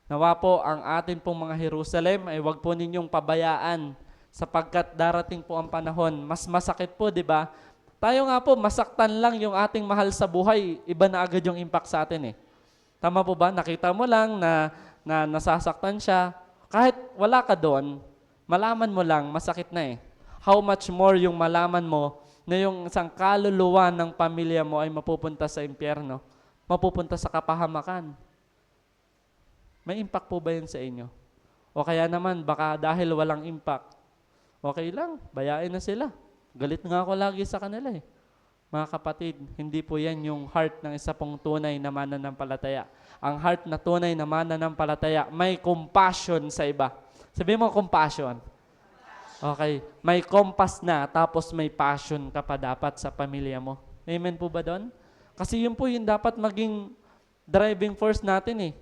Nawa po ang atin pong mga Jerusalem ay wag po ninyong pabayaan sapagkat darating po ang panahon. Mas masakit po, di ba? Tayo nga po, masaktan lang yung ating mahal sa buhay, iba na agad yung impact sa atin Tama po ba? Nakita mo lang na nasasaktan siya. Kahit wala ka doon, malaman mo lang, masakit na How much more yung malaman mo na yung isang kaluluwa ng pamilya mo ay mapupunta sa impyerno, mapupunta sa kapahamakan. May impact po ba yun sa inyo? O kaya naman, baka dahil walang impact, okay lang, bayain na sila. Galit nga ako lagi sa kanila Mga kapatid, hindi po yan yung heart ng isa pong tunay na mananampalataya. Ang heart na tunay na mananampalataya, may compassion sa iba. Sabihin mo, compassion. Okay, may compass na, tapos may passion ka pa dapat sa pamilya mo. Amen po ba doon? Kasi yun po yung dapat maging driving force natin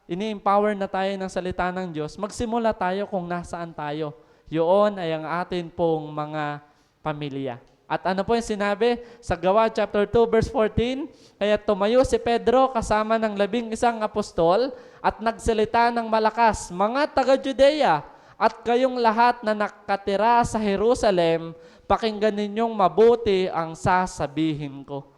ini-empower na tayo ng salita ng Diyos. Magsimula tayo kung nasaan tayo. Yun ay ang atin pong mga pamilya. At ano po yung sinabi? Sa Gawa chapter 2 verse 14, kaya tumayo si Pedro kasama ng 11 apostol at nagsalita ng malakas, mga taga-Judea at kayong lahat na nakatira sa Jerusalem, pakinggan ninyong mabuti ang sasabihin ko.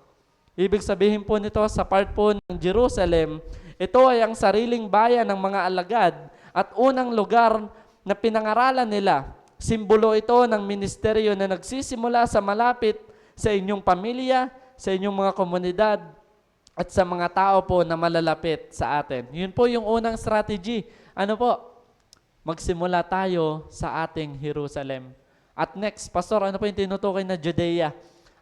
Ibig sabihin po nito sa part po ng Jerusalem, ito ay ang sariling bayan ng mga alagad at unang lugar na pinangaralan nila. Simbolo ito ng ministeryo na nagsisimula sa malapit sa inyong pamilya, sa inyong mga komunidad, at sa mga tao po na malalapit sa atin. Yun po yung unang strategy. Ano po? Magsimula tayo sa ating Jerusalem. At next, Pastor, ano po yung tinutukoy na Judea?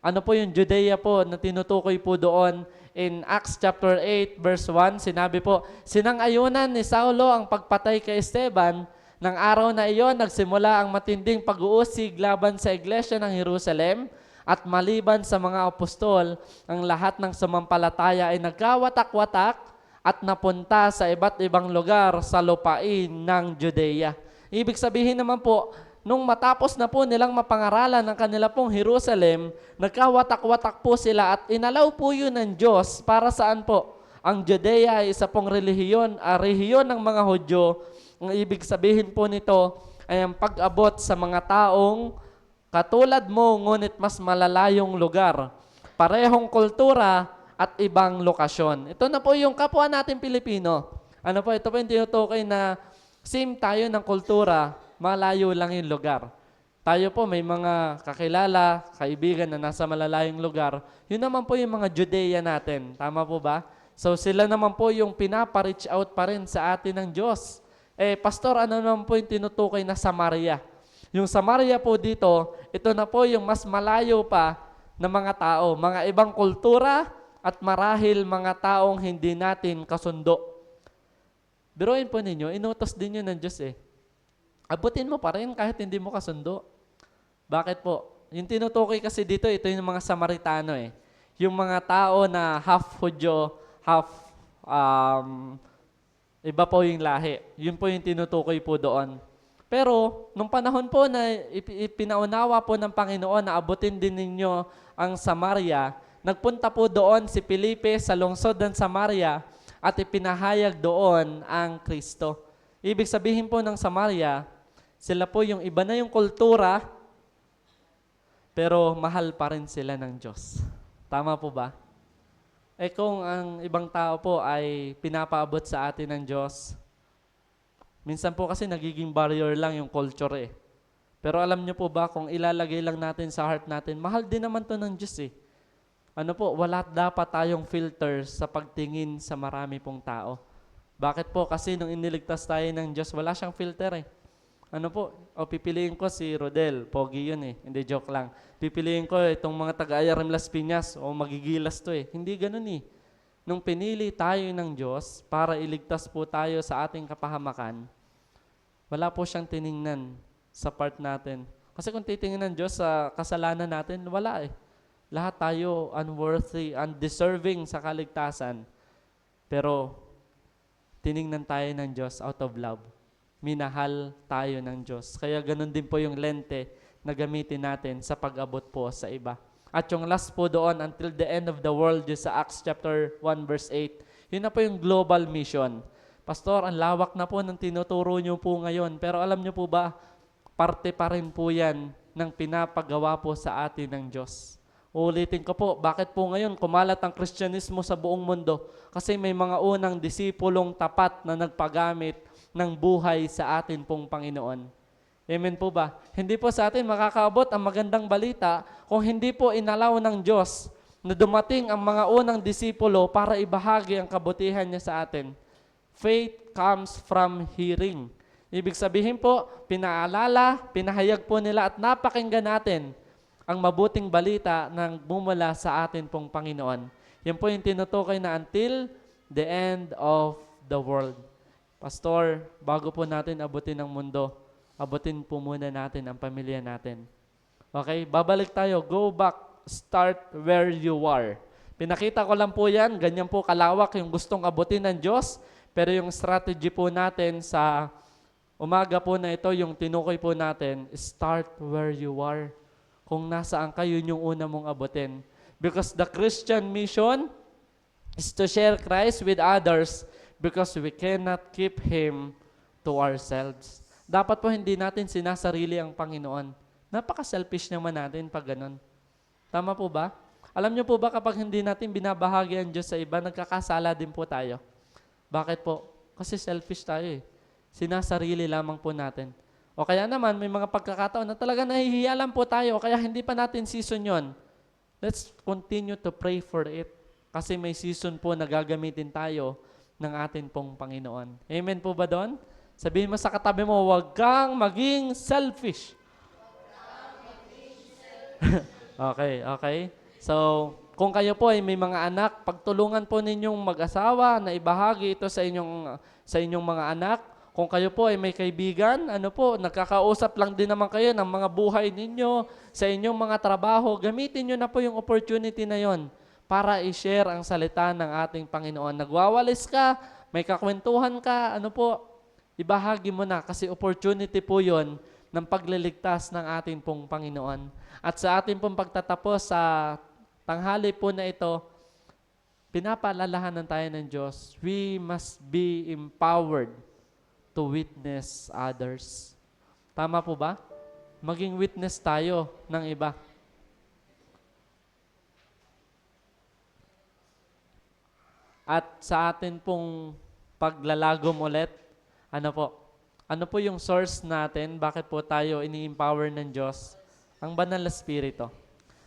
Ano po yung Judea po na tinutukoy po doon in Acts chapter 8 verse 1, sinabi po, sinang-ayunan ni Saulo ang pagpatay kay Esteban. Nang araw na iyon, nagsimula ang matinding pag-uusig laban sa iglesia ng Jerusalem at maliban sa mga apostol, ang lahat ng sumampalataya ay nagkawatak-watak at napunta sa iba't ibang lugar sa lupain ng Judea. Ibig sabihin naman po, nung matapos na po nilang mapangaralan ng kanila pong Jerusalem, nagkawatak-watak po sila at inalaw po yun ng Diyos para saan po? Ang Judea ay isa pong rehiyon ng mga Hudyo. Ang ibig sabihin po nito ay ang pag-abot sa mga taong katulad mo ngunit mas malalayong lugar, parehong kultura at ibang lokasyon. Ito na po yung kapwa natin Pilipino. Ano po, ito po yung tinutukoy na same tayo ng kultura, malayo lang yung lugar. Tayo po may mga kakilala, kaibigan na nasa malalayong lugar. Yun naman po yung mga Judea natin. Tama po ba? So sila naman po yung pinapa-reach out pa rin sa atin ng Diyos. Pastor, ano naman po yung tinutukoy na Samaria? Yung Samaria po dito, ito na po yung mas malayo pa na mga tao, mga ibang kultura at marahil mga taong hindi natin kasundo. Biruin po ninyo, inutos din yun ng Diyos Abutin mo pa rin kahit hindi mo kasundo. Bakit po? Yung tinutukoy kasi dito, ito yung mga Samaritano Yung mga tao na half Hudyo, half iba po yung lahi. Yun po yung tinutukoy po doon. Pero, nung panahon po na ipinaunawa po ng Panginoon na abutin din ninyo ang Samaria, nagpunta po doon si Felipe sa lungsod ng Samaria at ipinahayag doon ang Kristo. Ibig sabihin po ng Samaria, sila po yung iba na yung kultura, pero mahal pa rin sila ng Diyos. Tama po ba? Kung ang ibang tao po ay pinapaabot sa atin ng Diyos, minsan po kasi nagiging barrier lang yung culture Pero alam niyo po ba, kung ilalagay lang natin sa heart natin, mahal din naman to ng Diyos Ano po, wala dapat tayong filter sa pagtingin sa marami pong tao. Bakit po? Kasi nung iniligtas tayo ng Diyos, wala siyang filter Ano po? Pipiliin ko si Rodel. Pogi yun Hindi, joke lang. Pipiliin ko itong mga taga-Ayarim Las Piñas o magigilas to Hindi ganun Nung pinili tayo ng Diyos para iligtas po tayo sa ating kapahamakan, wala po siyang tiningnan sa part natin. Kasi kung titingnan ng Diyos sa kasalanan natin, wala Lahat tayo unworthy, undeserving sa kaligtasan. Pero tiningnan tayo ng Diyos out of love. Minahal tayo ng Diyos. Kaya ganun din po yung lente na gamitin natin sa pag-abot po sa iba. At yung last po doon, until the end of the world, yung sa Acts chapter 1 verse 8, yun na po yung global mission. Pastor, ang lawak na po ng tinuturo nyo po ngayon. Pero alam nyo po ba, parte pa rin po yan ng pinapagawa po sa atin ng Diyos. Ulitin ko po, bakit po ngayon kumalat ang Kristyanismo sa buong mundo? Kasi may mga unang disipulong tapat na nagpagamit ng buhay sa atin pong Panginoon. Amen po ba? Hindi po sa atin makakaabot ang magandang balita kung hindi po inalaw ng Diyos na dumating ang mga unang disipulo para ibahagi ang kabutihan niya sa atin. Faith comes from hearing. Ibig sabihin po, pinaalala, pinahayag po nila at napakinggan natin ang mabuting balita ng bumula sa atin pong Panginoon. Yan po yung tinutukoy na until the end of the world. Pastor, bago po natin abutin ang mundo, abutin po muna natin ang pamilya natin. Okay? Babalik tayo. Go back. Start where you are. Pinakita ko lang po yan. Ganyan po kalawak yung gustong abutin ng Diyos. Pero yung strategy po natin sa umaga po na ito, yung tinukoy po natin, start where you are. Kung nasaan ka, yun yung una mong abutin. Because the Christian mission is to share Christ with others because we cannot keep Him to ourselves. Dapat po hindi natin sinasarili ang Panginoon. Napaka-selfish naman natin pag ganun. Tama po ba? Alam niyo po ba kapag hindi natin binabahagi ang Diyos sa iba, nagkakasala din po tayo. Bakit po? Kasi selfish tayo Sinasarili lamang po natin. O kaya naman, may mga pagkakataon na talaga nahihiya lang po tayo, kaya hindi pa natin season yon. Let's continue to pray for it. Kasi may season po na gagamitin tayo ng atin pong Panginoon. Amen po ba doon? Sabihin mo sa katabi mo, huwag kang maging selfish. Okay, okay. So, kung kayo po ay may mga anak, pagtulungan po ninyong mag-asawa na ibahagi ito sa inyong mga anak. Kung kayo po ay may kaibigan, ano po, nagkakausap lang din naman kayo ng mga buhay ninyo sa inyong mga trabaho, gamitin nyo na po yung opportunity na yon para i-share ang salita ng ating Panginoon. Nagwawalis ka, may kakwentuhan ka, ano po, ibahagi mo na kasi opportunity po yon ng pagliligtas ng ating pong Panginoon. At sa ating pong pagtatapos sa tanghali po na ito, pinapaalalahanan tayo ng Diyos, we must be empowered to witness others. Tama po ba? Maging witness tayo ng iba. At sa atin pong paglalagom ulit, ano po yung source natin? Bakit po tayo ini-empower ng Diyos? Ang banal na Espiritu.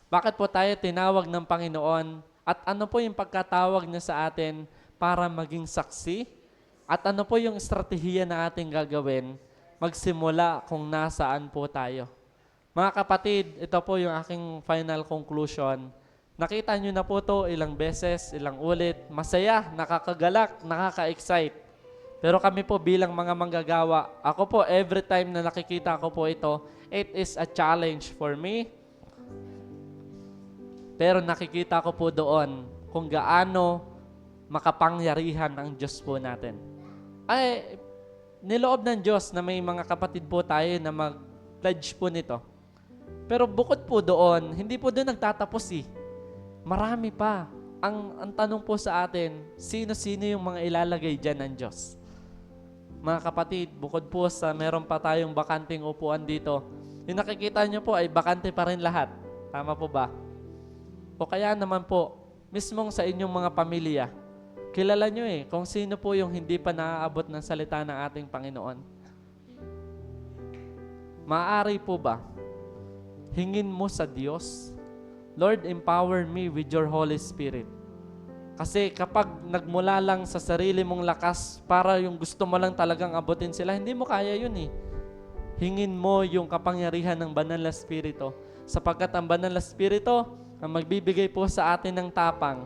Bakit po tayo tinawag ng Panginoon? At ano po yung pagkatawag niya sa atin para maging saksi? At ano po yung estratehiya na ating gagawin? Magsimula kung nasaan po tayo. Mga kapatid, ito po yung aking final conclusion. Nakita nyo na po to ilang beses, ilang ulit. Masaya, nakakagalak, nakaka-excite. Pero kami po bilang mga manggagawa, ako po every time na nakikita ko po ito, it is a challenge for me. Pero nakikita ko po doon kung gaano makapangyarihan ang Diyos po natin. Ay, niloob ng Diyos na may mga kapatid po tayo na mag-pledge po nito. Pero bukod po doon, hindi po doon nagtatapos eh. Marami pa. Ang tanong po sa atin, sino-sino yung mga ilalagay dyan ng Diyos? Mga kapatid, bukod po sa meron pa tayong bakanting upuan dito, yung nakikita nyo po ay bakante pa rin lahat. Tama po ba? O kaya naman po, mismong sa inyong mga pamilya, kilala nyo kung sino po yung hindi pa naaabot ng salita ng ating Panginoon. Maaari po ba, hingin mo sa Diyos, Lord, empower me with your Holy Spirit. Kasi kapag nagmula lang sa sarili mong lakas para yung gusto mo lang talagang abutin sila, hindi mo kaya yun eh. Hingin mo yung kapangyarihan ng Banal na Espiritu. Sapagkat ang Banal na Espiritu ang magbibigay po sa atin ng tapang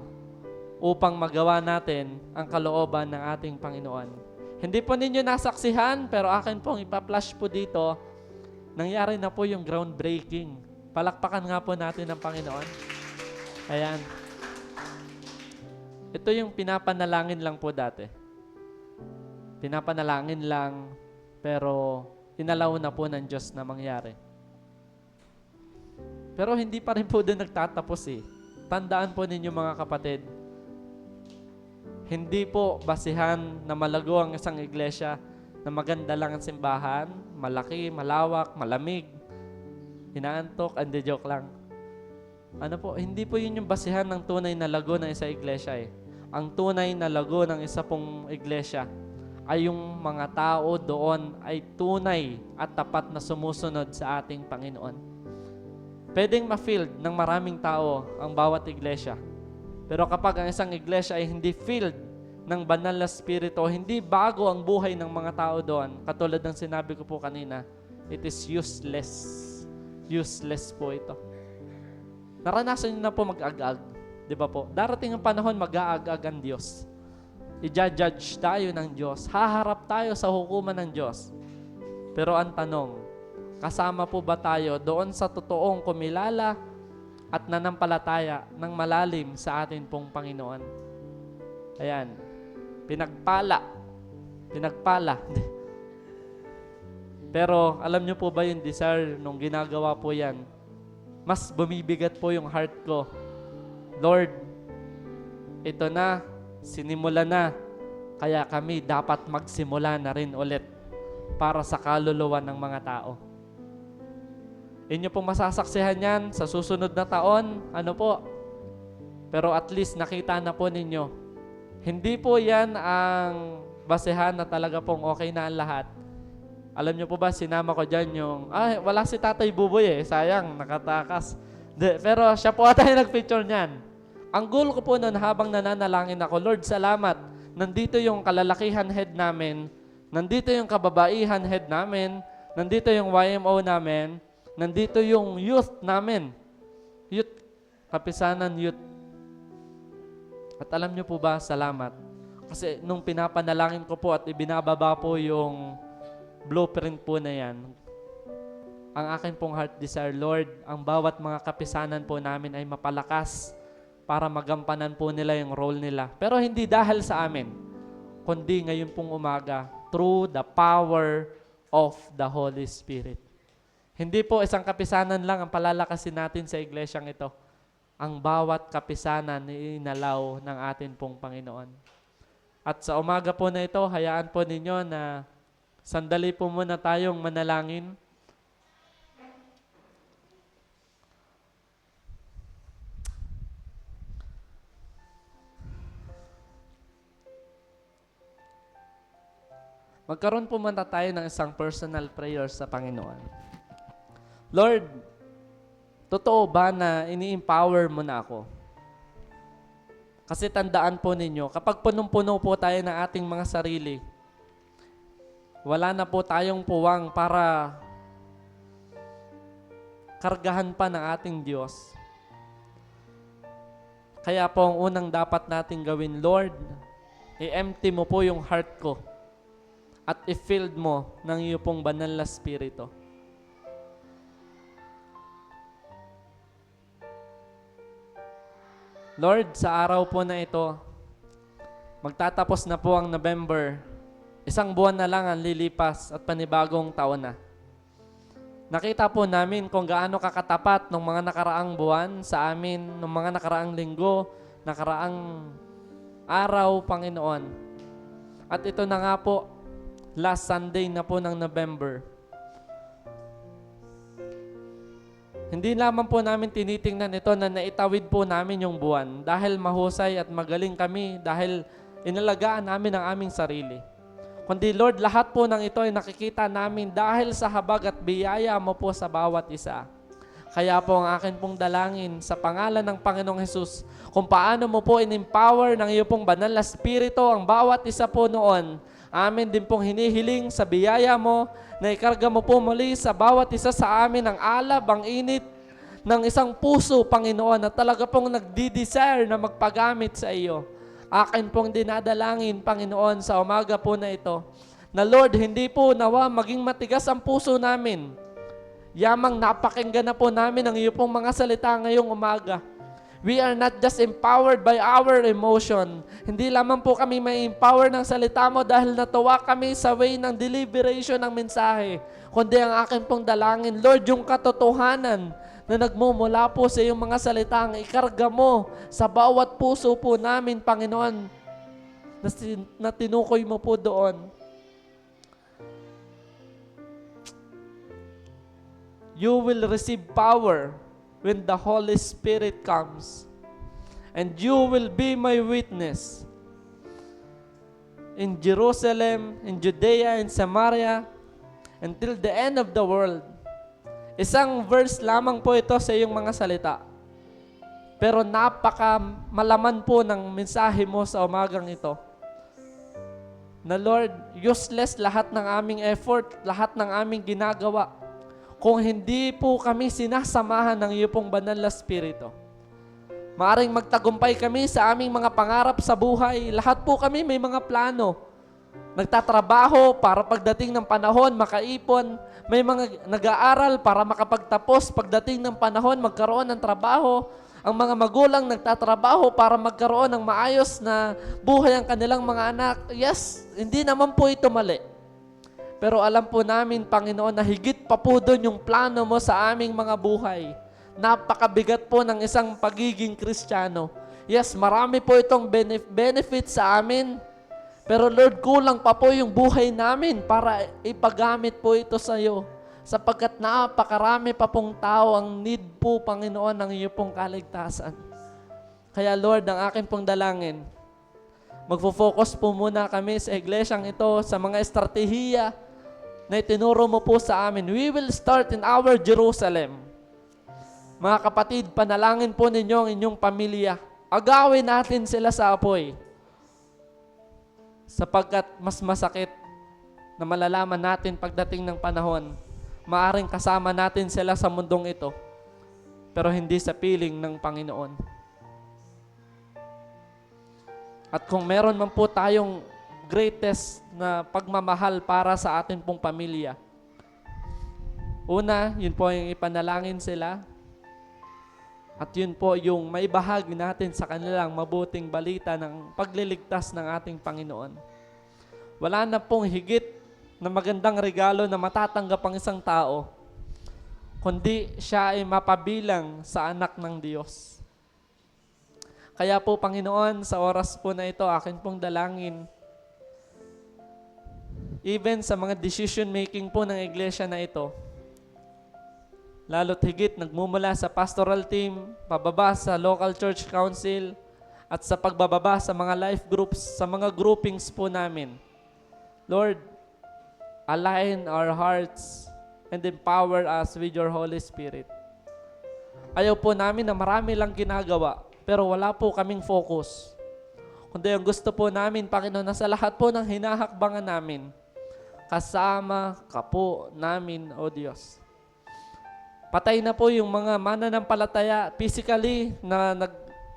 upang magawa natin ang kalooban ng ating Panginoon. Hindi po ninyo nasaksihan, pero akin pong ipa-flash po dito, nangyari na po yung groundbreaking. Palakpakan nga po natin ng Panginoon. Ayan. Ito yung pinapanalangin lang po dati. Pinapanalangin lang, pero inalaw na po ng Diyos na mangyari. Pero hindi pa rin po doon nagtatapos eh. Tandaan po ninyo mga kapatid, hindi po basihan na malago ang isang iglesia na maganda lang ang simbahan, malaki, malawak, malamig, inaantok, hindi joke lang. Hindi po yun yung basihan ng tunay na lago ng isang iglesia eh. Ang tunay na lago ng isa pong iglesia ay yung mga tao doon ay tunay at tapat na sumusunod sa ating Panginoon. Pwedeng ma-filled ng maraming tao ang bawat iglesia. Pero kapag ang isang iglesia ay hindi filled ng banal na spirito, hindi bago ang buhay ng mga tao doon, katulad ng sinabi ko po kanina, it is useless. Useless po ito. Naranasan nyo na po mag-ag-ag. Di ba po? Darating ang panahon, mag-aag-ag ang Diyos. I-judge tayo ng Diyos. Haharap tayo sa hukuman ng Diyos. Pero ang tanong, kasama po ba tayo doon sa totoong kumilala at nanampalataya ng malalim sa atin pong Panginoon? Ayan. Pinagpala. Pero alam nyo po ba yung desire nung ginagawa po yan? Mas bumibigat po yung heart ko. Lord, ito na, sinimula na. Kaya kami dapat magsimula na rin ulit para sa kaluluwa ng mga tao. Inyo pong masasaksihan yan sa susunod na taon, pero at least nakita na po ninyo. Hindi po yan ang basehan na talaga pong okay na ang lahat. Alam nyo po ba, sinama ko dyan wala si Tatay Buboy sayang, nakatakas. Pero siya po ata yung nag-feature niyan. Ang goal ko po noon habang nananalangin ako, Lord, salamat. Nandito yung kalalakihan head namin, nandito yung kababaihan head namin, nandito yung YMO namin, nandito yung youth namin. Youth, Kapisanan Youth. At alam niyo po ba, salamat. Kasi nung pinapanalangin ko po at ibinababa po yung blueprint po na yan, ang akin pong heart desire, Lord, ang bawat mga kapisanan po namin ay mapalakas para magampanan po nila yung role nila. Pero hindi dahil sa amin, kundi ngayon pong umaga, through the power of the Holy Spirit. Hindi po isang kapisanan lang ang palalakasin natin sa iglesyang ito. Ang bawat kapisanan inalaw ng atin pong Panginoon. At sa umaga po na ito, hayaan po ninyo na sandali po muna tayong manalangin. Magkaroon po muna tayo ng isang personal prayer sa Panginoon. Lord, totoo ba na ini-empower mo na ako? Kasi tandaan po ninyo, kapag punong-puno po tayo ng ating mga sarili, wala na po tayong puwang para kargahan pa ng ating Diyos. Kaya po ang unang dapat nating gawin, Lord, i-empty mo po yung heart ko at i-filled mo ng iyong pong banal na spirito. Lord, sa araw po na ito, magtatapos na po ang November. Isang buwan na lang ang lilipas at panibagong taon na. Nakita po namin kung gaano kakatapat ng mga nakaraang buwan sa amin, ng mga nakaraang linggo, nakaraang araw, Panginoon. At ito na nga po, last Sunday na po ng November. Hindi lamang po namin tinitingnan ito na naitawid po namin yung buwan dahil mahusay at magaling kami dahil inalagaan namin ang aming sarili. Kundi Lord, lahat po ng ito ay nakikita namin dahil sa habag at biyaya mo po sa bawat isa. Kaya po ang akin pong dalangin sa pangalan ng Panginoong Hesus, kung paano mo po in-empower ng iyo pong banal na spirito ang bawat isa po noon, amin din pong hinihiling sa biyaya mo na ikarga mo po muli sa bawat isa sa amin ang alab, ang init ng isang puso, Panginoon, na talaga pong nagdi-desire na magpagamit sa iyo. Akin pong dinadalangin, Panginoon, sa umaga po na ito, na Lord, hindi po nawa maging matigas ang puso namin. Yamang napakinggan na po namin ang iyo pong mga salita ngayong umaga. We are not just empowered by our emotion. Hindi lamang po kami may empower ng salita mo dahil natuwa kami sa way ng deliberation ng mensahe. Kundi ang akin pong dalangin, Lord, yung katotohanan na nagmumula po sa iyong mga salita, ang ikarga mo sa bawat puso po namin, Panginoon, na tinukoy mo po doon. You will receive power when the Holy Spirit comes. And you will be my witness in Jerusalem, in Judea, in Samaria, until the end of the world. Isang verse lamang po ito sa iyong mga salita. Pero napaka malaman po ng mensahe mo sa umagang ito. Na Lord, useless lahat ng aming effort, lahat ng aming ginagawa, kung hindi po kami sinasamahan ng iyo pong banal na spirito. Maaring magtagumpay kami sa aming mga pangarap sa buhay. Lahat po kami may mga plano. Nagtatrabaho para pagdating ng panahon, makaipon. May mga nag-aaral para makapagtapos. Pagdating ng panahon, magkaroon ng trabaho. Ang mga magulang nagtatrabaho para magkaroon ng maayos na buhay ang kanilang mga anak. Yes, hindi naman po ito mali. Pero alam po namin, Panginoon, na higit pa po doon yung plano mo sa aming mga buhay. Napakabigat po ng isang pagiging Kristiyano. Yes, marami po itong benefit sa amin. Pero Lord, kulang pa po yung buhay namin para ipagamit po ito sa iyo. Sapagkat napakarami pa pong tao ang need po, Panginoon, ng iyo pong kaligtasan. Kaya Lord, ang akin pong dalangin, magfo-focus po muna kami sa iglesyang ito, sa mga estratehiya na itinuro mo po sa amin. We will start in our Jerusalem. Mga kapatid, panalangin po ninyo ang inyong pamilya. Agawin natin sila sa apoy. Sapagkat mas masakit na malalaman natin pagdating ng panahon, maaring kasama natin sila sa mundong ito. pero hindi sa piling ng Panginoon. At kung meron man po tayong greatest na pagmamahal para sa atin pong pamilya, una, yun po yung ipanalangin sila. At yun po yung maibahagi natin sa kanilang mabuting balita ng pagliligtas ng ating Panginoon. Wala na pong higit na magandang regalo na matatanggap ang isang tao, kundi siya ay mapabilang sa anak ng Diyos. Kaya po, Panginoon, sa oras po na ito, akin pong dalangin, even sa mga decision making po ng iglesia na ito, lalo't higit nagmumula sa pastoral team, pababa sa local church council, at sa pagbababa sa mga life groups, sa mga groupings po namin. Lord, align our hearts and empower us with your Holy Spirit. Ayaw po namin na marami lang ginagawa, pero wala po kaming focus. Kundi ang gusto po namin, Panginoon, na sa lahat po ng hinahakbangan namin, kasama ka po namin, O Diyos. Patay na po yung mga mananampalataya physically na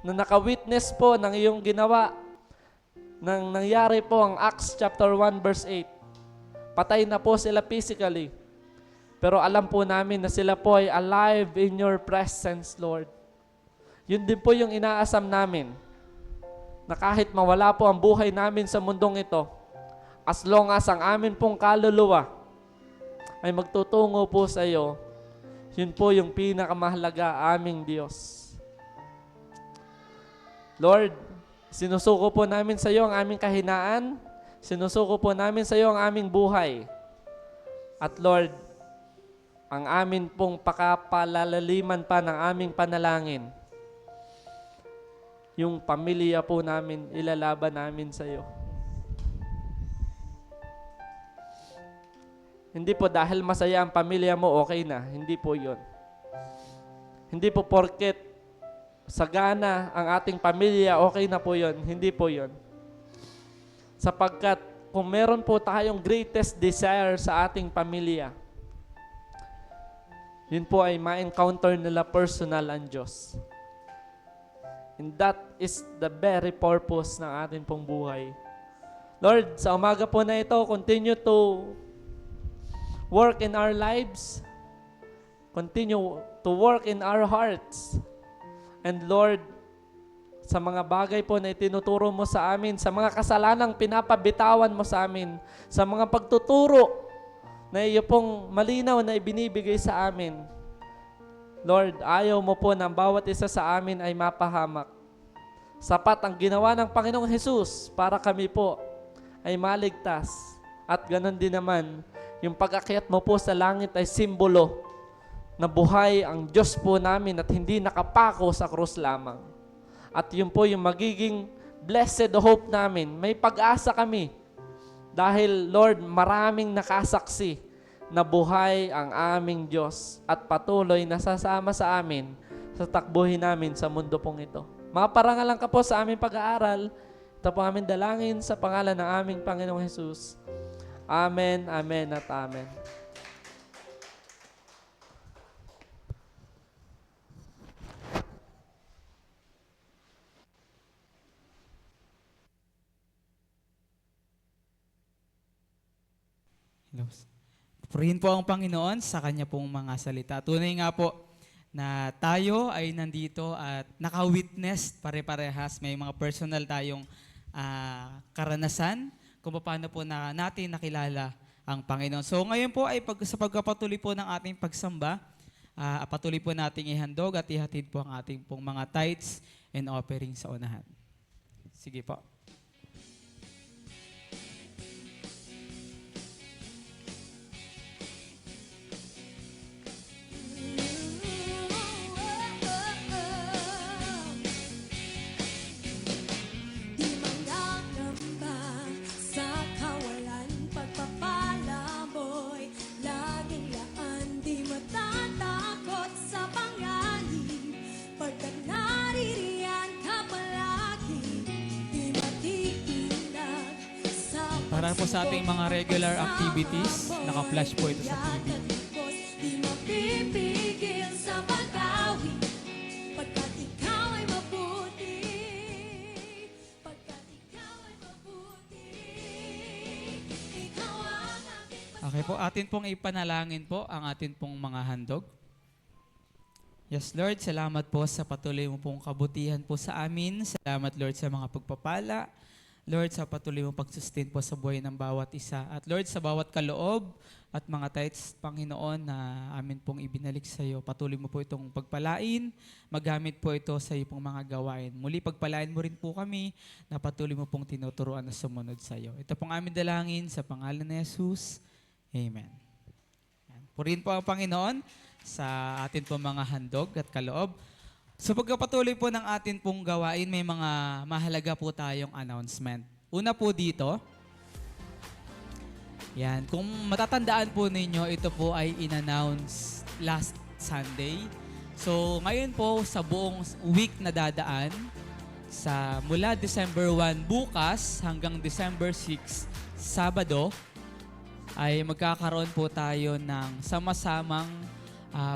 naka-witness po ng iyong ginawa. Nang nangyari po ang Acts chapter 1 verse 8. Patay na po sila physically. Pero alam po namin na sila po ay alive in your presence, Lord. Yun din po yung inaasam namin, na kahit mawala po ang buhay namin sa mundong ito, as long as ang amin pong kaluluwa ay magtutungo po sa iyo, yun po yung pinakamahalaga, aming Diyos. Lord, sinusuko po namin sa iyo ang aming kahinaan, sinusuko po namin sa iyo ang aming buhay. At Lord, ang amin pong pakapalalaliman pa ng aming panalangin, yung pamilya po namin, ilalaban namin sa iyo. Hindi po dahil masaya ang pamilya mo, okay na. Hindi po yun. Hindi po porket sagana ang ating pamilya, okay na po yun. Hindi po yun. Sapagkat kung meron po tayong greatest desire sa ating pamilya, yun po ay ma-encounter nila personal ang Diyos. And that is the very purpose ng ating pong buhay. Lord, sa umaga po na ito, continue to work in our lives. Continue to work in our hearts. And Lord, sa mga bagay po na itinuturo mo sa amin, sa mga kasalanang pinapabitawan mo sa amin, sa mga pagtuturo na iyo pong malinaw na ibinibigay sa amin, Lord, ayaw mo po ng bawat isa sa amin ay mapahamak. Sapat ang ginawa ng Panginoong Hesus para kami po ay maligtas. At ganon din naman, yung pag-akyat mo po sa langit ay simbolo na buhay ang Diyos po namin at hindi nakapako sa krus lamang. At yun po yung magiging blessed hope namin. May pag-asa kami dahil, Lord, maraming nakasaksi na buhay ang aming Diyos at patuloy na sasama sa amin sa takbuhin namin sa mundo pong ito. Maparangalan ka po sa aming pag-aaral. Ito po aming dalangin sa pangalan ng aming Panginoong Hesus. Amen, amen at amen. Hello. Purihin po ang Panginoon sa kanya pong mga salita. Tunay nga po na tayo ay nandito at naka-witness pare-parehas. May mga personal tayong karanasan kung paano po na natin nakilala ang Panginoon. So ngayon po ay sa pagpapatuloy po ng ating pagsamba, patuloy po nating ihandog at ihatid po ang ating pong mga tithes and offerings sa unahan. Sige po. Para po sa ating mga regular activities, naka-flash po ito sa TV. Di mapipigil sa pag-awi. Okay po, atin pong ipanalangin po ang atin pong mga handog. Yes, Lord, salamat po sa patuloy mo pong kabutihan po sa amin. Salamat, Lord, sa mga pagpapala. Lord, sa patuloy mo pag-sustain po sa buhay ng bawat isa. At Lord, sa bawat kaloob at mga tithes, Panginoon, na amin pong ibinalik sa iyo, patuloy mo po itong pagpalain. Magamit po ito sa iyo pong mga gawain. Muli, pagpalain mo rin po kami na patuloy mo pong tinuturuan na sumunod sa iyo. Ito pong amin dalangin sa pangalan ni Jesus. Amen. Yan. Purihin po ang Panginoon sa atin po mga handog at kaloob. So pagkapatuloy po ng atin pong gawain, may mga mahalaga po tayong announcement. Una po dito, yan, kung matatandaan po ninyo, ito po ay in-announce last Sunday. So ngayon po sa buong week na dadaan, mula December 1 bukas hanggang December 6, Sabado, ay magkakaroon po tayo ng sama-samang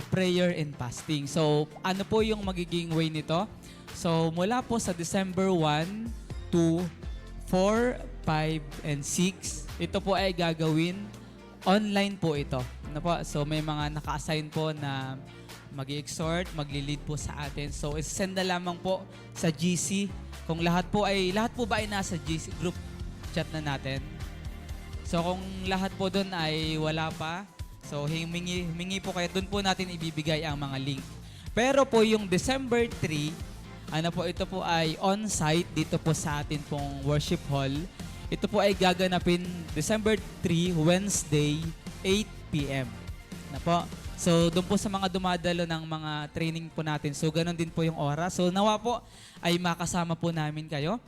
prayer and fasting. So, ano po yung magiging way nito? So, mula po sa December 1, 2, 4, 5, and 6, ito po ay gagawin. Online po ito. Ano po? So, may mga naka-assign po na mag-exhort, magli-lead po sa atin. So, send na lamang po sa GC. Kung lahat po ba ay nasa GC group chat na natin? So, kung lahat po doon ay wala pa, so, humingi po kayo. Doon po natin ibibigay ang mga link. Pero po yung December 3, ito po ay on-site dito po sa atin pong worship hall. Ito po ay gaganapin December 3, Wednesday, 8 p.m. Po. So, doon po sa mga dumadalo ng mga training po natin. So, ganun din po yung oras. So, nawa po ay makasama po namin kayo.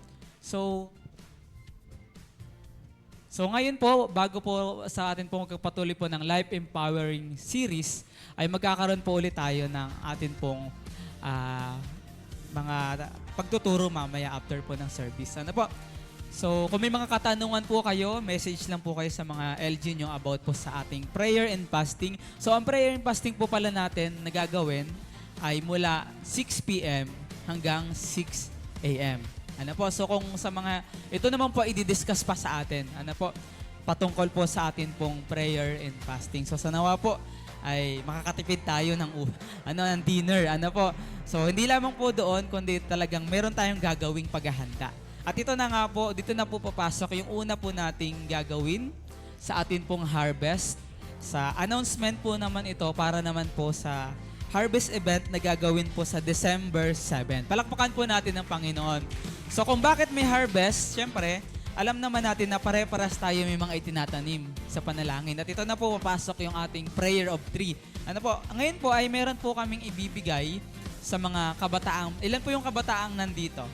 So ngayon po, bago po sa atin po magpatuloy po ng Life Empowering Series, ay magkakaroon po ulit tayo ng atin pong mga pagtuturo mamaya after po ng service. Ano po? So kung may mga katanungan po kayo, message lang po kayo sa mga LG nyo about po sa ating prayer and fasting. So ang prayer and fasting po pala natin na gagawin ay mula 6 p.m. hanggang 6 a.m. Ano po, so kung sa mga, ito naman po i-discuss pa sa atin, patungkol po sa atin pong prayer and fasting. So sa nawa po ay makakatipid tayo ng dinner, po. So hindi lamang po doon, kundi talagang meron tayong gagawing paghahanda. At ito na nga po, dito na po papasok yung una po nating gagawin sa atin pong harvest. Sa announcement po naman ito para naman po sa harvest event na gagawin po sa December 7. Palakpakan po natin ng Panginoon. So kung bakit may harvest, syempre, alam naman natin na pare-paras tayo may mga itinatanim sa panalangin. At ito na po papasok yung ating prayer of 3. Ngayon po ay meron po kaming ibibigay sa mga kabataang. Ilan po yung kabataang nandito?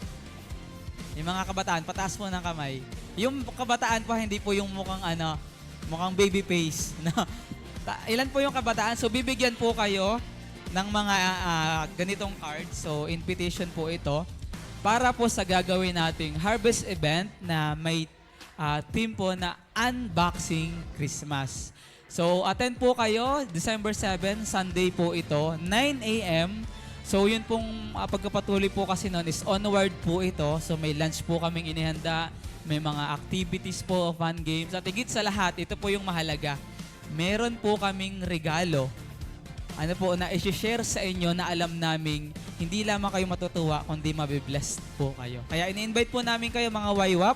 Yung mga kabataan, pataas po ng kamay. Yung kabataan po, hindi po yung mukhang baby face. Ilan po yung kabataan? So bibigyan po kayo ng mga ganitong cards. So, invitation po ito para po sa gagawin nating harvest event na may theme po na Unboxing Christmas. So, attend po kayo, December 7, Sunday po ito, 9 a.m. So, yun pong pagkapatuloy po kasi noon is onward po ito. So, may lunch po kaming inihanda, may mga activities po, fun games. At higit sa lahat, ito po yung mahalaga. Meron po kaming regalo na i-share sa inyo na alam naming hindi lamang kayo matutuwa, kundi mabiblessed po kayo. Kaya ini-invite po namin kayo mga YWAP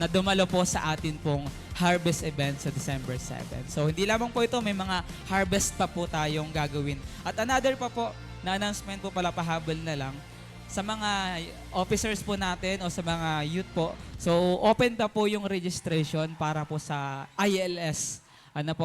na dumalo po sa atin pong harvest event sa December 7. So hindi lamang po ito, may mga harvest pa po tayong gagawin. At another pa po, na announcement po pala, pahabol na lang, sa mga officers po natin o sa mga youth po. So open na po yung registration para po sa ILS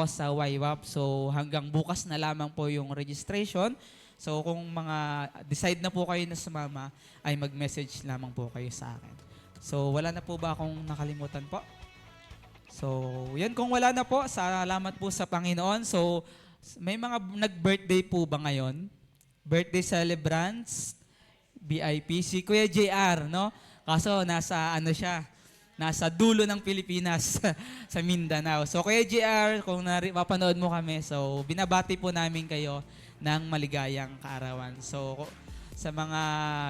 sa YWAP. So hanggang bukas na lamang po yung registration. So kung mga decide na po kayo na sumama, ay mag-message lamang po kayo sa akin. So wala na po ba akong nakalimutan po? So yan, kung wala na po, salamat po sa Panginoon. So may mga nag-birthday po ba ngayon? Birthday celebrants, BIP, si Kuya JR, no? Kaso nasa dulo ng Pilipinas sa Mindanao. So Kuya JR, kung mapanood mo kami, so binabati po namin kayo ng maligayang kaarawan. So sa mga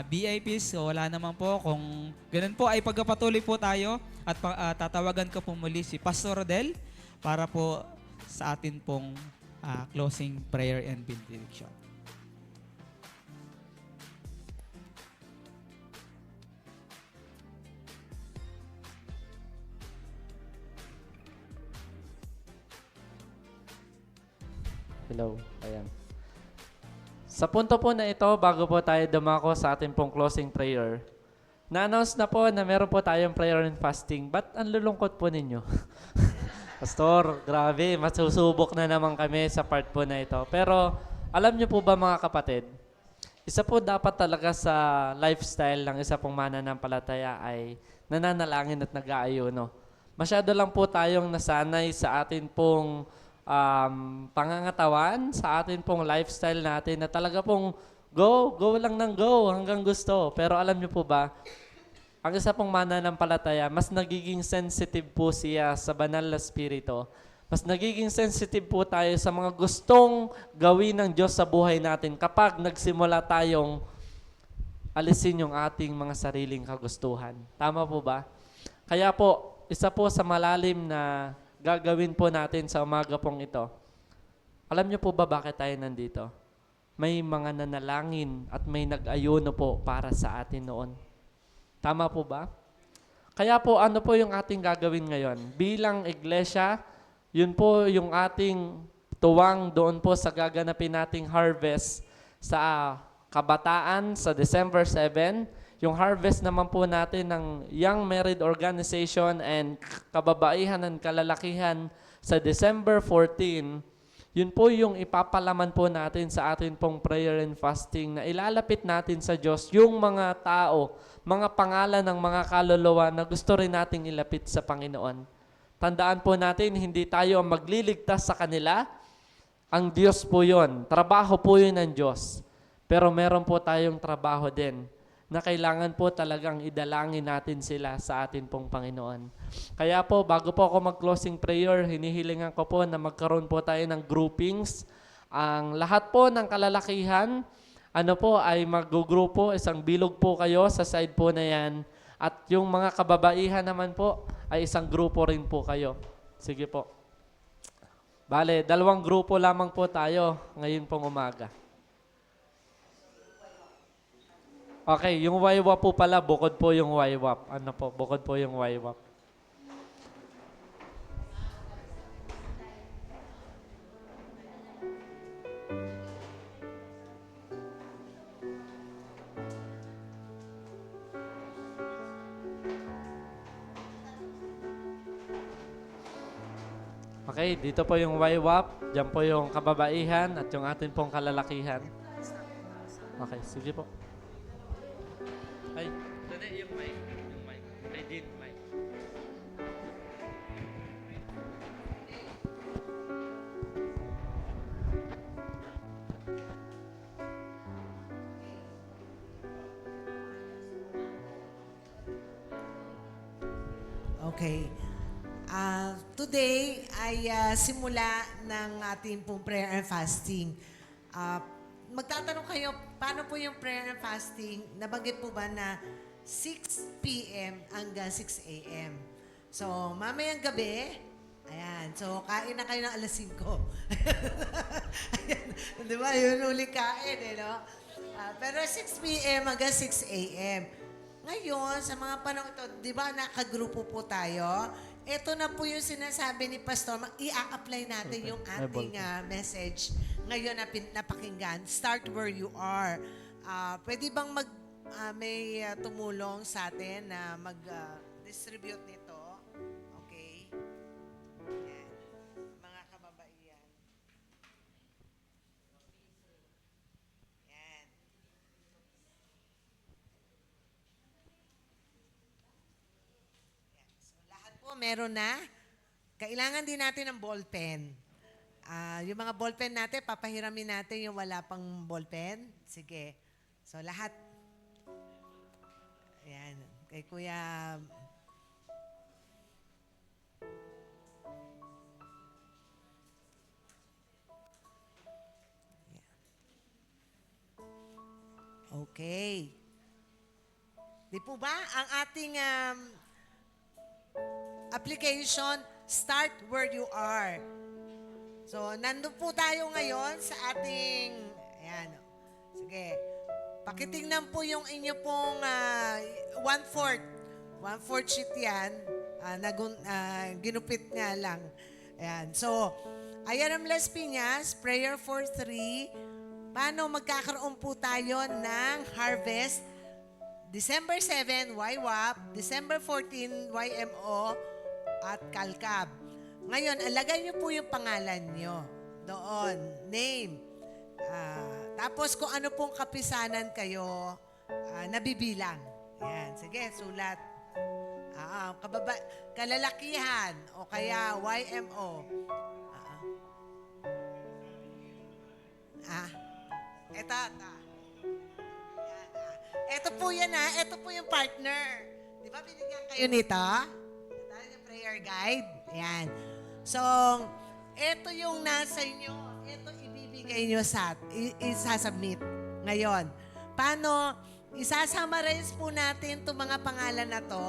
VIPs, so wala naman po. Kung ganun po ay pagpapatuloy po tayo at tatawagan ko po muli si Pastor Rodel para po sa atin pong closing prayer and benediction. Hello. Ayan. Sa punto po na ito, bago po tayo dumako sa ating pong closing prayer, na-announce na po na meron po tayong prayer and fasting. Ba't ang lulungkot po ninyo? Pastor, grabe, masusubok na naman kami sa part po na ito. Pero alam niyo po ba mga kapatid, isa po dapat talaga sa lifestyle ng isa pong mananampalataya ay nananalangin at nag-aayuno. Masyado lang po tayong nasanay sa atin pong pangangatawan, sa atin pong lifestyle natin na talaga pong go lang ng go hanggang gusto. Pero alam niyo po ba, ang isa pong mananampalataya, mas nagiging sensitive po siya sa banal na spirito. Mas nagiging sensitive po tayo sa mga gustong gawin ng Diyos sa buhay natin kapag nagsimula tayong alisin yung ating mga sariling kagustuhan. Tama po ba? Kaya po, isa po sa malalim na gagawin po natin sa umaga pong ito. Alam niyo po ba bakit tayo nandito? May mga nanalangin at may nag-ayuno po para sa atin noon. Tama po ba? Kaya po, ano po yung ating gagawin ngayon? Bilang iglesia, yun po yung ating tuwang doon po sa gaganapin nating harvest sa kabataan sa December 7. Yung harvest naman po natin ng Young Married Organization and kababaihan and kalalakihan sa December 14. Yun po yung ipapalaman po natin sa atin pong prayer and fasting na ilalapit natin sa Diyos yung mga tao, mga pangalan ng mga kaluluwa na gusto rin nating ilapit sa Panginoon. Tandaan po natin, hindi tayo magliligtas sa kanila. Ang Diyos po yun. Trabaho po yun ng Diyos. Pero meron po tayong trabaho din na kailangan po talagang idalangin natin sila sa atin pong Panginoon. Kaya po, bago po ako mag-closing prayer, hinihilingan ko po na magkaroon po tayo ng groupings. Ang lahat po ng kalalakihan, ay mag-grupo, isang bilog po kayo sa side po na yan. At yung mga kababaihan naman po, ay isang grupo rin po kayo. Sige po. Bale, 2 grupo lamang po tayo ngayon pong umaga. Okay, yung YWAP po pala, bukod po yung YWAP. Bukod po yung YWAP. Okay, dito po yung YWAP, dyan po yung kababaihan at yung atin pong kalalakihan. Okay, sige po. Ay, dali yung mic. I did mic. Okay. Today ay simula ng ating pong prayer and fasting. Magtatanong kayo, paano po yung prayer and fasting? Nabanggit po ba na 6 p.m. hanggang 6 a.m. So, mamayang gabi, ayan, so kain na kayo ng alas 5. Ayan, di ba? Yun uling kain, no? Pero 6 p.m. hanggang 6 a.m. Ngayon, sa mga panahon ito, di ba nakagrupo po tayo? Ito na po yung sinasabi ni Pastor. I-apply natin yung ating message ngayon na napakinggan. Start where you are. Pwede bang may tumulong sa atin na mag-distribute nito? Okay. Yan. Mga kababaihan. Yan. So, lahat po meron na. Kailangan din natin ng ballpen. Yung mga ballpen natin, papahiramin natin yung wala pang ballpen. Sige. So, lahat. Ayan. Kay Kuya... Okay. Di po ba ang ating application, start where you are. So, nandun po tayo ngayon sa ating, ayan, sige, pakitingnan po yung inyo pong one-fourth. One-fourth sheet yan. Ginupit nga lang. Ayan. So, Ayan Las Piñas, prayer for 3. Paano magkakaroon po tayo ng harvest? December 7, YWAP, December 14, YMO, at Kalkab. Ngayon, alagay niyo po yung pangalan niyo doon, name. Tapos kung ano pong kapisanan kayo, nabibilang. Yan, sige, sulat. Kalalakihan o kaya YMO. Ito. Ito po yan Ito po yung partner. Di ba binigyan kayo nito? Ito yung prayer guide. Ayan. So, ito yung nasa inyo. Ito ibibigay nyo isasubmit ngayon. Paano? Isasummarize po natin itong mga pangalan na to.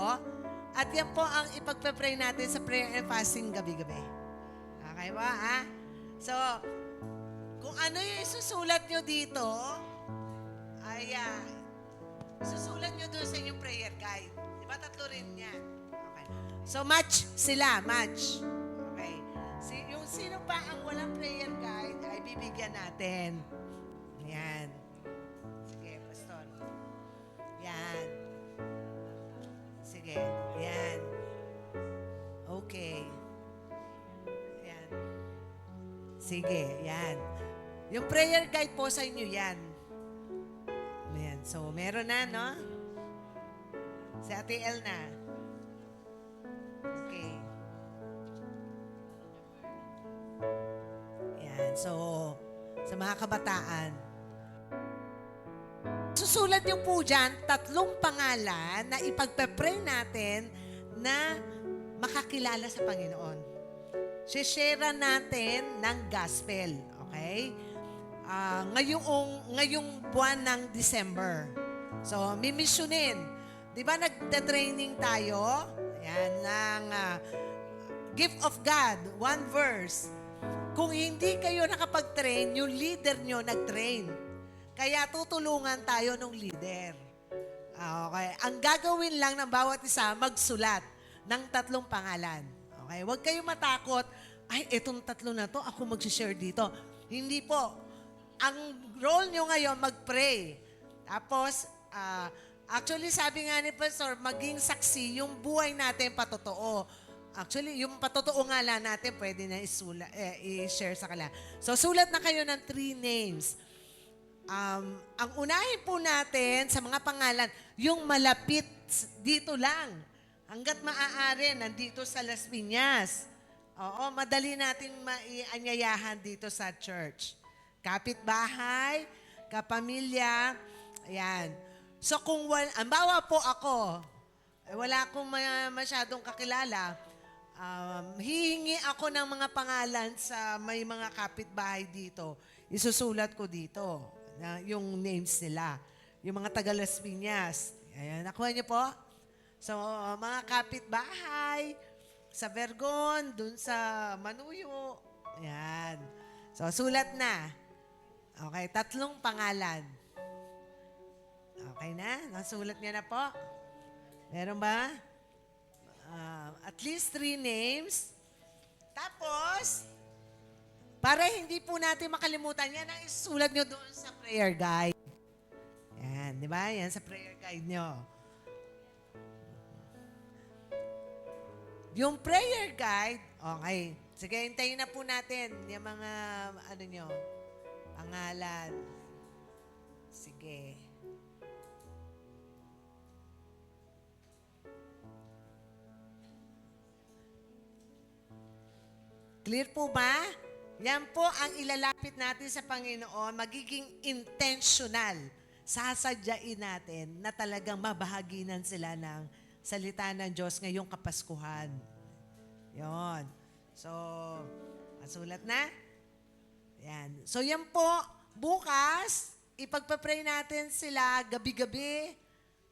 At yan po ang ipagpe-pray natin sa prayer and fasting gabi-gabi. Okay ba, So, kung ano yung isusulat nyo dito, ay susulat nyo doon sa inyong prayer guide. Di ba? 3 rin yan. Okay. So, match sila. Match. Okay. Yung sino pa ang walang prayer guide ay bibigyan natin. Yan. Sige, Pastor. Yan. Sige. Yan. Okay. Yan. Sige. Yan. Yung prayer guide po sa inyo yan. Ayan. So, meron na, no? Si Ate El na. Okay. Yan. So, sa mga kabataan, susulat niyo po dyan 3 pangalan na ipagpe-pray natin na makakilala sa Panginoon. Share natin ng gospel. Okay? Ngayong buwan ng December. So, mimisyonin. Di ba nagda-training tayo? Ayan, ng Gift of God, 1 verse. Kung hindi kayo nakapag-train, yung leader nyo nag-train. Kaya tutulungan tayo ng leader. Okay. Ang gagawin lang ng bawat isa, magsulat ng 3 pangalan. Okay. Huwag kayong matakot, ay, etong 3 na to, ako mag-share dito. Hindi po. Ang role nyo ngayon, mag-pray. Tapos, actually, sabi nga ni Pastor, maging saksi yung buhay natin patotoo. Actually, yung patotoo nga lang natin, pwede na i-share sa kanila. So, sulat na kayo ng 3 names. Ang unahin po natin sa mga pangalan, yung malapit dito lang. Hanggat maaari, nandito sa Las Piñas. Oo, madali natin maianyayahan dito sa church. Kapitbahay, kapamilya, ayan. So kung ambawa po ako, wala akong masyadong kakilala, hihingi ako ng mga pangalan sa may mga kapitbahay dito. Isusulat ko dito, yung names nila. Yung mga taga Las Piñas. Ayan, nakuha niyo po? So, mga kapitbahay, sa Vergon, dun sa Manuyo. Ayan. So, sulat na. Okay, 3 pangalan. Okay na? Nasulat niya na po? Meron ba? At least 3 names. Tapos, para hindi po natin makalimutan, yan ang isulat nyo doon sa prayer guide. Yan, di ba? Yan sa prayer guide nyo. Yung prayer guide, okay. Sige, hintayin na po natin yung mga, pangalan. Sige. Clear po ba? Yan po ang ilalapit natin sa Panginoon, magiging intentional. Sasadyain natin na talagang mabahaginan sila ng salita ng Diyos ngayong Kapaskuhan. Yon. So, masulat na? Yan. So, yan po, bukas, ipagpapray natin sila gabi-gabi.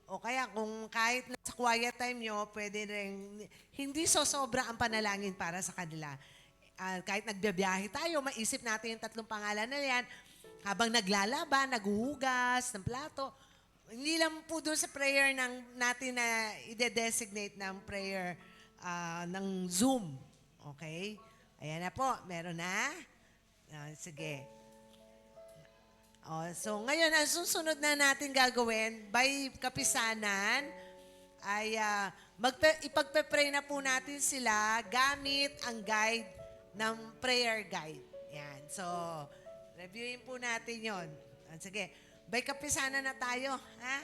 O kaya kung kahit nasa quiet time nyo, pwede rin, hindi sosobra ang panalangin para sa kanila. kahit nagbibiyahe tayo, maisip natin yung tatlong pangalan na yan. Habang naglalaba, naghuhugas ng plato. Hindi lang po doon sa prayer natin na ide-designate ng prayer ng Zoom. Okay? Ayan na po. Meron na? Sige. So ngayon, ang susunod na natin gagawin, by kapisanan, ay ipagpe-pray na po natin sila gamit ang guide ng prayer guide. Yan. So, reviewin po natin yon. Sige. By kapisanan na tayo. Ha?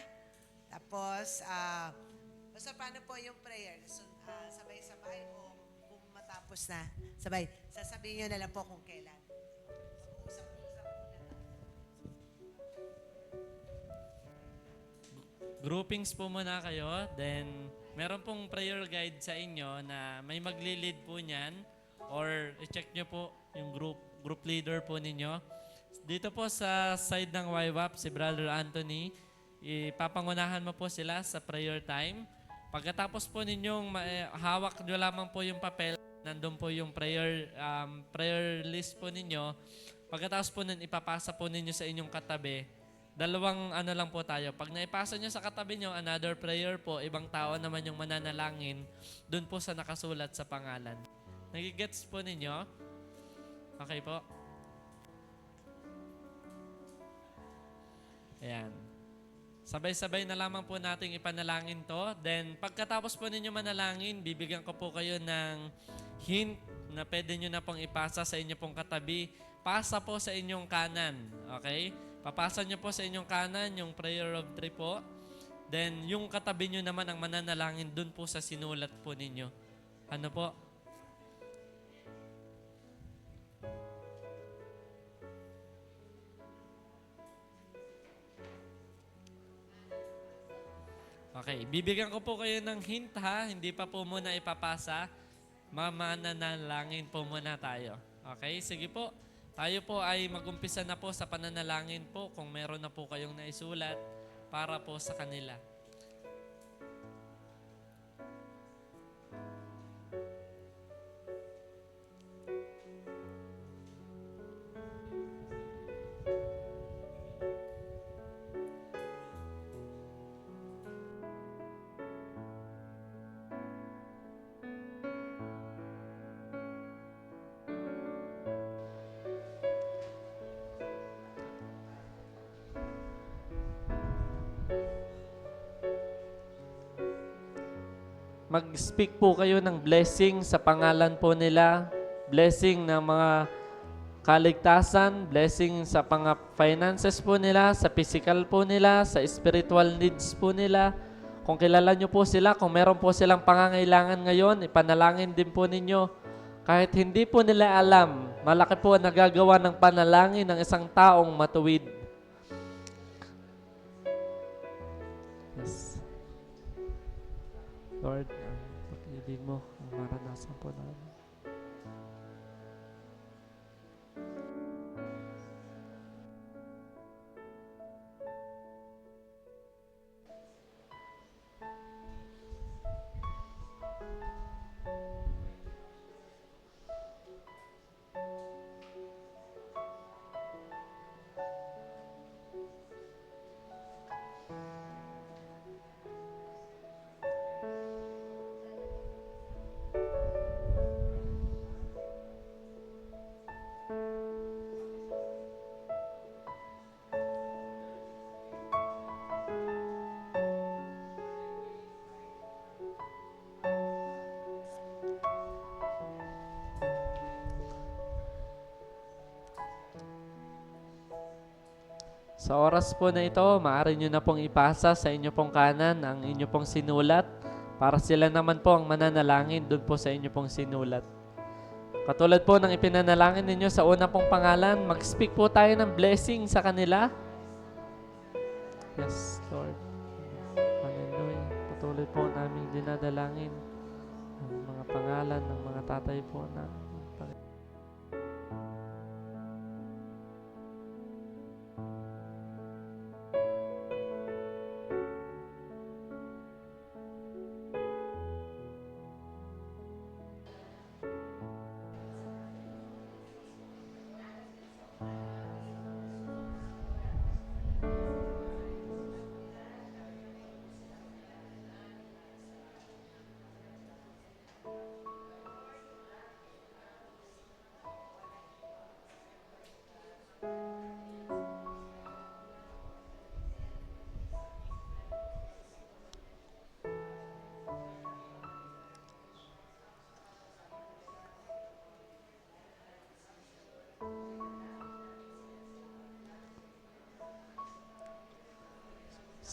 Tapos, basta paano po yung prayer? So, sabay-sabay o kung matapos na? Sabay. Sasabihin nyo na lang po kung kailan. Usap-usap muna tayo. Groupings po muna kayo. Then, meron pong prayer guide sa inyo na may magli-lead po niyan or i-check nyo po yung group leader po ninyo. Dito po sa side ng YWAP, si Brother Anthony, ipapangunahan mo po sila sa prayer time. Pagkatapos po ninyong hawak nyo lamang po yung papel, nandun po yung prayer list po ninyo. Pagkatapos po nun, ipapasa po ninyo sa inyong katabi. Dalawang lang po tayo. Pag naipasa nyo sa katabi nyo, another prayer po, ibang tao naman yung mananalangin, dun po sa nakasulat sa pangalan. Nagigets po ninyo? Okay po? Ayan. Sabay-sabay na lamang po nating ipanalangin to. Then, pagkatapos po ninyo manalangin, bibigyan ko po kayo ng hint na pwede nyo na pong ipasa sa inyo pong katabi. Pasa po sa inyong kanan. Okay? Papasa nyo po sa inyong kanan yung prayer of 3 po. Then, yung katabi nyo naman ang mananalangin dun po sa sinulat po ninyo. Ano po? Okay, bibigyan ko po kayo ng hint ha, hindi pa po muna ipapasa. Mamananalangin po muna tayo. Okay, sige po. Tayo po ay mag-umpisa na po sa pananalangin po kung meron na po kayong naisulat para po sa kanila. Mag-speak po kayo ng blessing sa pangalan po nila, blessing ng mga kaligtasan, blessing sa finances po nila, sa physical po nila, sa spiritual needs po nila. Kung kilala nyo po sila, kung meron po silang pangangailangan ngayon, ipanalangin din po ninyo. Kahit hindi po nila alam, malaki po ang nagagawa ng panalangin ng isang taong matuwid. Yes. Lord, pag-ibig mo ang maranasan po namin. Sa oras po na ito, maaari nyo na pong ipasa sa inyo pong kanan ang inyo pong sinulat para sila naman po ang mananalangin doon po sa inyo pong sinulat. Katulad po ng ipinanalangin ninyo sa una pong pangalan, mag-speak po tayo ng blessing sa kanila. Yes, Lord. Hallelujah. Patuloy po namin dinadalangin ang mga pangalan ng mga tatay po namin.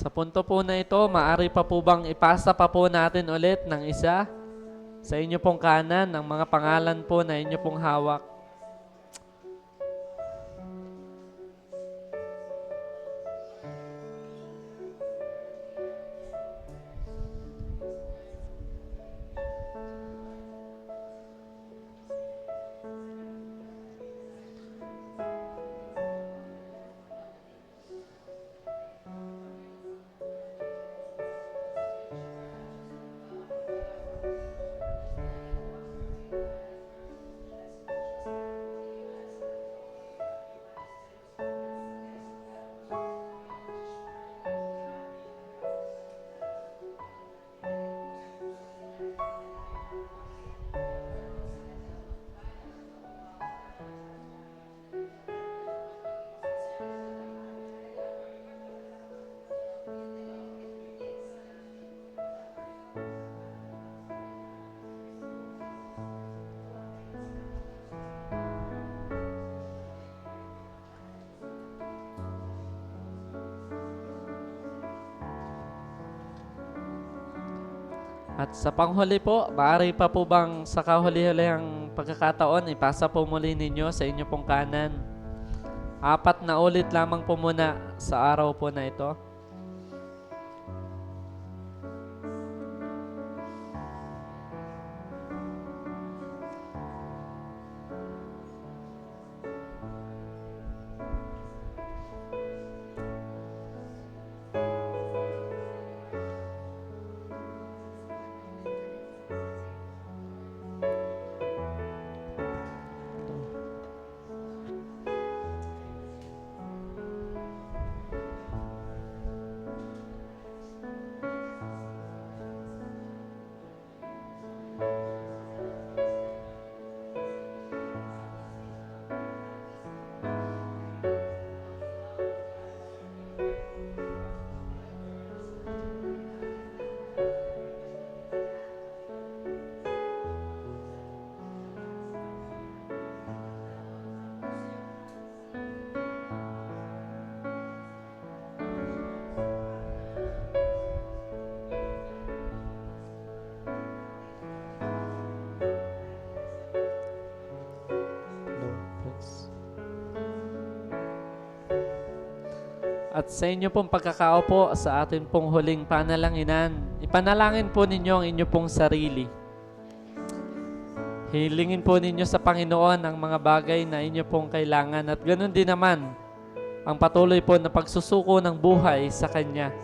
Sa punto po na ito, maaari pa po bang ipasa pa po natin ulit ng isa sa inyo pong kanan ang mga pangalan po na inyo pong hawak. At sa panghuli po, maaari pa po bang sa kahuli-hulihang pagkakataon, ipasa po muli ninyo sa inyo pong kanan. 4 na ulit lamang po muna sa araw po na ito. At sa inyo pong pagkakaupo sa atin pong huling panalanginan, ipanalangin po ninyo ang inyo pong sarili. Hilingin po ninyo sa Panginoon ang mga bagay na inyo pong kailangan at ganoon din naman ang patuloy po na pagsusuko ng buhay sa Kanya.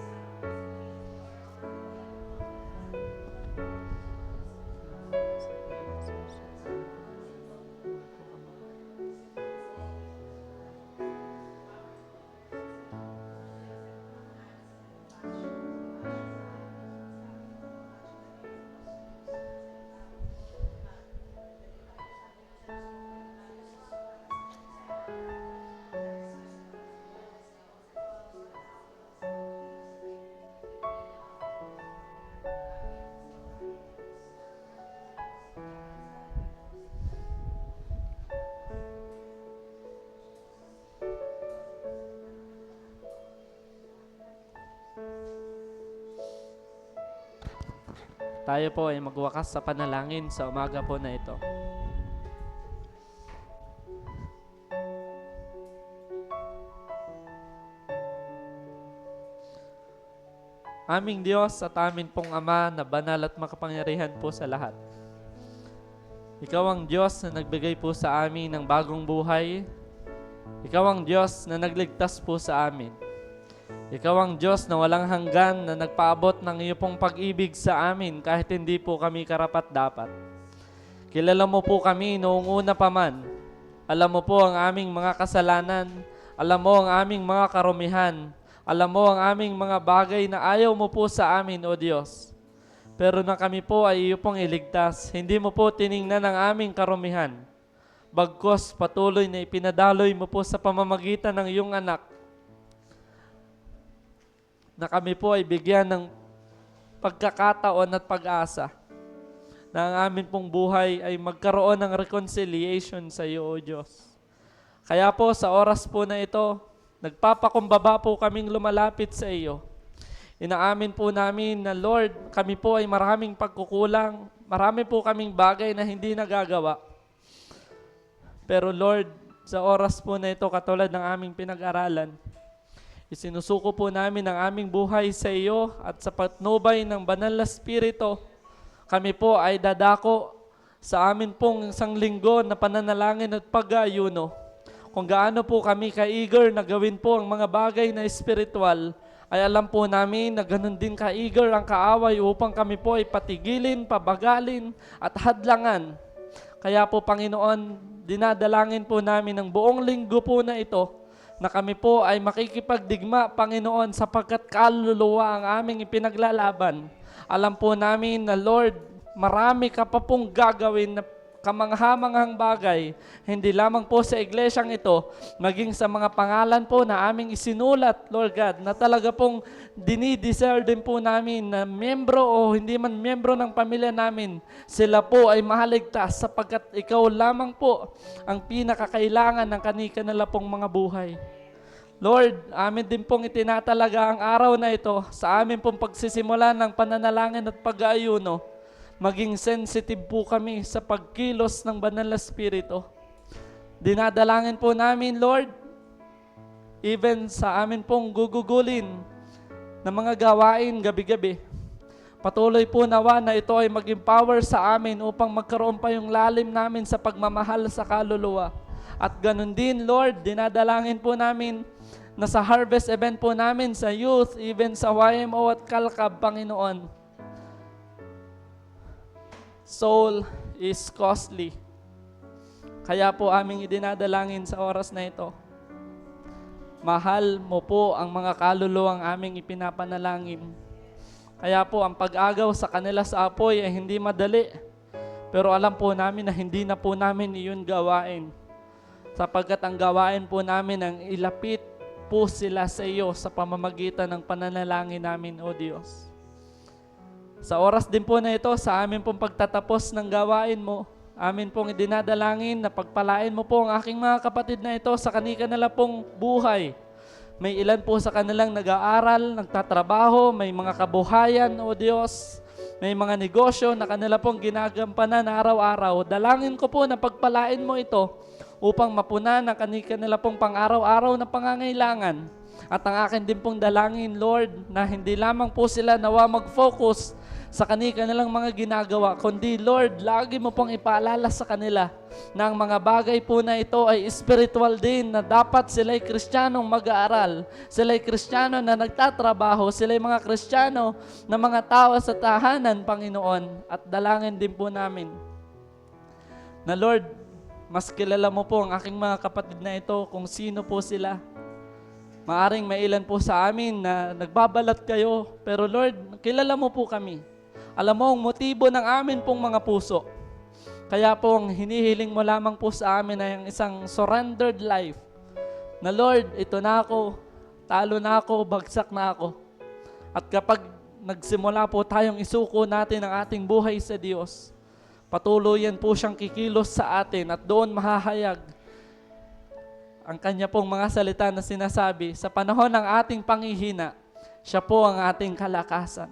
Tayo po ay magwakas sa panalangin sa umaga po na ito. Aming Diyos at amin pong Ama na banal at makapangyarihan po sa lahat. Ikaw ang Diyos na nagbigay po sa amin ng bagong buhay. Ikaw ang Diyos na nagligtas po sa amin. Ikaw ang Diyos na walang hanggan na nagpaabot ng iyong pong pag-ibig sa amin kahit hindi po kami karapat-dapat. Kilala mo po kami noong una pa man. Alam mo po ang aming mga kasalanan. Alam mo ang aming mga karumihan. Alam mo ang aming mga bagay na ayaw mo po sa amin, O Diyos. Pero na kami po ay iyo pong iligtas, hindi mo po tiningnan ang aming karumihan. Bagkus patuloy na ipinadaloy mo po sa pamamagitan ng iyong anak na kami po ay bigyan ng pagkakataon at pag-asa na ang amin pong buhay ay magkaroon ng reconciliation sa iyo, O Diyos. Kaya po sa oras po na ito, nagpapakumbaba po kaming lumalapit sa iyo. Inaamin po namin na Lord, kami po ay maraming pagkukulang, marami po kaming bagay na hindi nagagawa. Pero Lord, sa oras po na ito, katulad ng aming pinag-aralan, isinusuko po namin ang aming buhay sa iyo at sa patnubay ng Banal na Espiritu, kami po ay dadako sa amin pong isang linggo na pananalangin at pag-aayuno. Kung gaano po kami ka-eager na gawin po ang mga bagay na espiritual, ay alam po namin na ganun din ka-eager ang kaaway upang kami po ay patigilin, pabagalin at hadlangan. Kaya po Panginoon, dinadalangin po namin ng buong linggo po na ito na kami po ay makikipagdigma, Panginoon, sapagkat kaluluwa ang aming ipinaglalaban. Alam po namin na Lord, marami ka pa pong gagawin na kamanghamanghang bagay, hindi lamang po sa iglesyang ito, maging sa mga pangalan po na aming isinulat, Lord God, na talaga pong dinidesire din po namin na membro o hindi man membro ng pamilya namin, sila po ay mahaligtas sapagkat ikaw lamang po ang pinakakailangan ng kani-kanila pong mga buhay. Lord, amin din pong itinatalaga ang araw na ito sa amin pong pagsisimula ng pananalangin at pag-aayuno. Maging sensitive po kami sa pagkilos ng Banal na Espiritu. Dinadalangin po namin, Lord, even sa amin pong gugugulin ng mga gawain gabi-gabi. Patuloy po nawa na ito ay mag-empower sa amin upang magkaroon pa yung lalim namin sa pagmamahal sa kaluluwa. At ganun din, Lord, dinadalangin po namin na sa harvest event po namin sa youth, even sa YMO at Kalkab, Panginoon, soul is costly. Kaya po aming idinadalangin sa oras na ito. Mahal mo po ang mga kaluluwang aming ipinapanalangin. Kaya po ang pag-agaw sa kanila sa apoy ay hindi madali. Pero alam po namin na hindi na po namin iyon gawain. Sapagkat ang gawain po namin ang ilapit po sila sa iyo sa pamamagitan ng pananalangin namin, O Diyos. Sa oras din po na ito, sa amin pong pagtatapos ng gawain mo, amin pong idinadalangin na pagpalain mo po ang aking mga kapatid na ito sa kani-kanila pong buhay. May ilan po sa kanilang nag-aaral, nagtatrabaho, may mga kabuhayan, O Diyos, may mga negosyo na kanila pong ginagampanan araw-araw. Dalangin ko po na pagpalain mo ito upang mapunan ang kani-kanila pong pang-araw-araw na pangangailangan. At ang akin din pong dalangin, Lord, na hindi lamang po sila nawa mag-focus sa kanilang mga ginagawa, kundi Lord, lagi mo pong ipaalala sa kanila na ang mga bagay po na ito ay spiritual din, na dapat sila'y Kristiyanong mag-aaral, sila'y Kristiyano na nagtatrabaho, sila'y mga Kristiyano na mga tao sa tahanan, Panginoon. At dalangin din po namin na Lord, mas kilala mo po ang aking mga kapatid na ito kung sino po sila. Maaring may ilan po sa amin na nagbabalat kayo, pero Lord, kilala mo po kami. Alam mo ang motibo ng amin pong mga puso. Kaya pong hinihiling mo lamang po sa amin ay ang isang surrendered life. Na Lord, ito na ako, talo na ako, bagsak na ako. At kapag nagsimula po tayong isuko natin ang ating buhay sa Diyos, patuloy yan po siyang kikilos sa atin at doon mahahayag ang kanya pong mga salita na sinasabi, sa panahon ng ating panghihina, siya po ang ating kalakasan.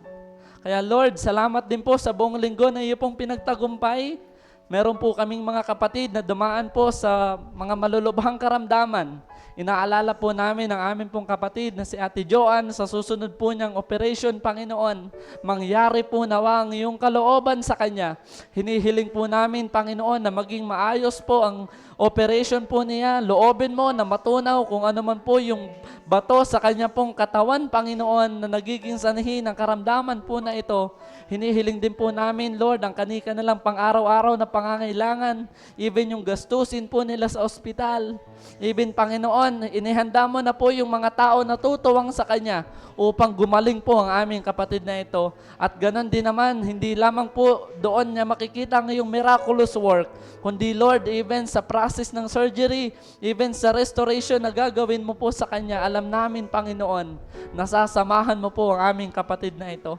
Kaya Lord, salamat din po sa buong linggo na iyo pong pinagtagumpay. Meron po kaming mga kapatid na dumaan po sa mga malulubhang karamdaman. Inaalala po namin ang aming pong kapatid na si Ate Joanne sa susunod po niyang operation, Panginoon. Mangyari po nawa ang iyong kalooban sa kanya. Hinihiling po namin, Panginoon, na maging maayos po ang operation po niya. Loobin mo na matunaw kung ano man po yung bato sa kanya pong katawan, Panginoon, na nagiging sanhi ng karamdaman po na ito. Hinihiling din po namin, Lord, ang kanika na lang pang-araw-araw na pangangailangan, even yung gastusin po nila sa ospital. Even, Panginoon, inihanda mo na po yung mga tao na tutuwang sa Kanya upang gumaling po ang aming kapatid na ito. At ganon din naman, hindi lamang po doon niya makikita ang iyong miraculous work, kundi, Lord, even sa process ng surgery, even sa restoration na gagawin mo po sa Kanya, alam namin, Panginoon, nasasamahan mo po ang aming kapatid na ito.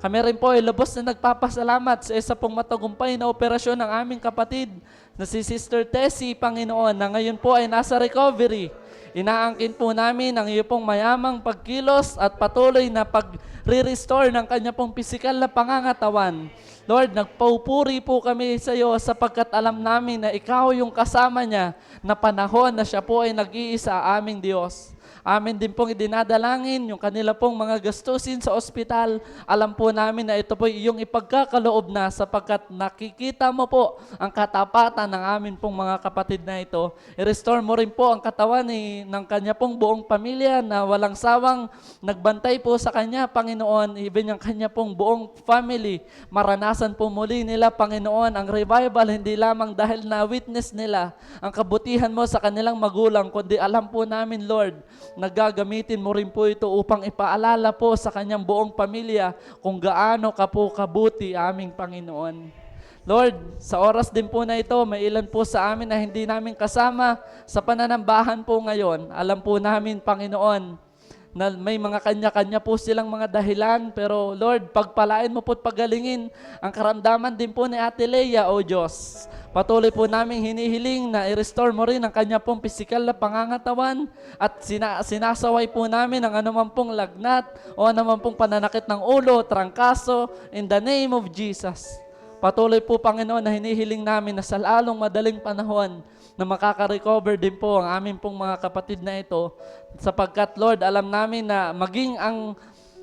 Kami rin po ay lubos na nagpapasalamat sa isa pong matagumpay na operasyon ng aming kapatid na si Sister Tessie, Panginoon, na ngayon po ay nasa recovery. Inaangkin po namin ang iyo pong mayamang pagkilos at patuloy na pag-restore ng kanya pong pisikal na pangangatawan. Lord, nagpaupuri po kami sa iyo sapagkat alam namin na ikaw yung kasama niya na panahon na siya po ay nag-iisa aming Diyos. Amin din pong idinadalangin yung kanila pong mga gastusin sa ospital. Alam po namin na ito po iyong ipagkakaloob na sapagkat nakikita mo po ang katapatan ng amin pong mga kapatid na ito. I-restore mo rin po ang katawan ng kanya pong buong pamilya na walang sawang nagbantay po sa kanya, Panginoon. Even yung kanya pong buong family, maranasan po muli nila, Panginoon, ang revival, hindi lamang dahil na witness nila ang kabutihan mo sa kanilang magulang, kundi alam po namin, Lord, nagagamitin mo rin po ito upang ipaalala po sa kanyang buong pamilya kung gaano ka po kabuti aming Panginoon. Lord, sa oras din po na ito, may ilan po sa amin na hindi namin kasama sa pananambahan po ngayon. Alam po namin, Panginoon, na may mga kanya-kanya po silang mga dahilan, pero Lord, pagpalain mo po at pagalingin ang karamdaman din po ni Ate Leia, O Diyos. Patuloy po namin hinihiling na i-restore mo rin ang kanya pong pisikal na pangangatawan at sinasaway po namin ang anuman pong lagnat o anuman pong pananakit ng ulo, trangkaso, in the name of Jesus. Patuloy po, Panginoon, na hinihiling namin na sa lalong madaling panahon na makaka-recover din po ang aming pong mga kapatid na ito sapagkat, Lord, alam namin na maging ang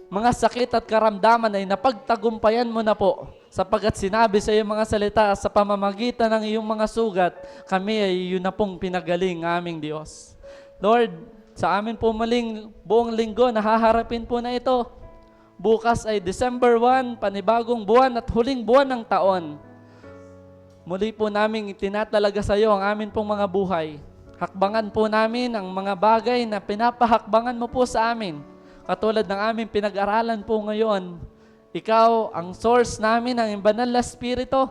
mga sakit at karamdaman ay napagtagumpayan mo na po sapagkat sinabi sa iyong mga salita sa pamamagitan ng iyong mga sugat, kami ay yun na pong pinagaling aming Diyos. Lord, sa amin po maling buong linggo, nahaharapin po na ito. Bukas ay December 1, panibagong buwan at huling buwan ng taon. Muli po namin itinatalaga sa iyo ang amin pong mga buhay. Hakbangan po namin ang mga bagay na pinapahakbangan mo po sa amin. Katulad ng aming pinag-aralan po ngayon, ikaw ang source namin ng banal na Espiritu.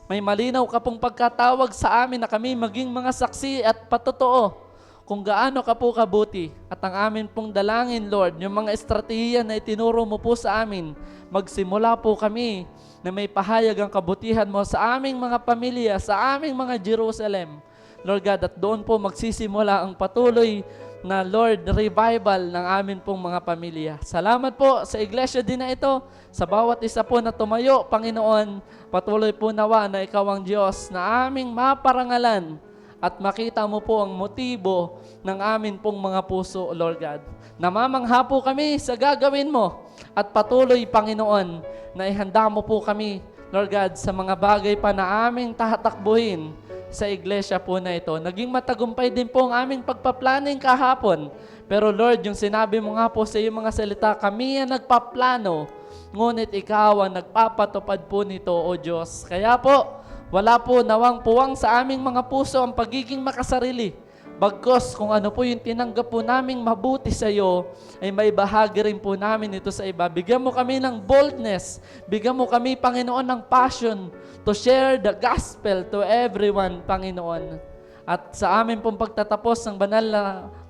May malinaw ka pong pagkatawag sa amin na kami maging mga saksi at patotoo kung gaano ka po kabuti. At ang amin pong dalangin, Lord, yung mga estratehiya na itinuro mo po sa amin, magsimula po kami na may pahayag ang kabutihan mo sa aming mga pamilya, sa aming mga Jerusalem. Lord God, at doon po magsisimula ang patuloy na, Lord, revival ng amin pong mga pamilya. Salamat po sa iglesia din na ito, sa bawat isa po na tumayo, Panginoon, patuloy po nawa na ikaw ang Diyos na aming maparangalan at makita mo po ang motibo ng amin pong mga puso, Lord God. Namamangha po kami sa gagawin mo at patuloy, Panginoon, na ihanda mo po kami, Lord God, sa mga bagay pa na aming tatakbuhin sa iglesia po na ito. Naging matagumpay din po ang aming pagpaplaning kahapon. Pero Lord, yung sinabi mo nga po sa iyong mga salita, kami ang nagpaplano, ngunit ikaw ang nagpapatupad po nito, O Diyos. Kaya po, wala po nawang puwang sa aming mga puso ang pagiging makasarili. Bagkos kung ano po yung tinanggap po naming mabuti sa iyo, ay may bahagi rin po namin ito sa iba. Bigyan mo kami ng boldness. Bigyan mo kami, Panginoon, ng passion to share the gospel to everyone, Panginoon. At sa amin pong pagtatapos ng banal na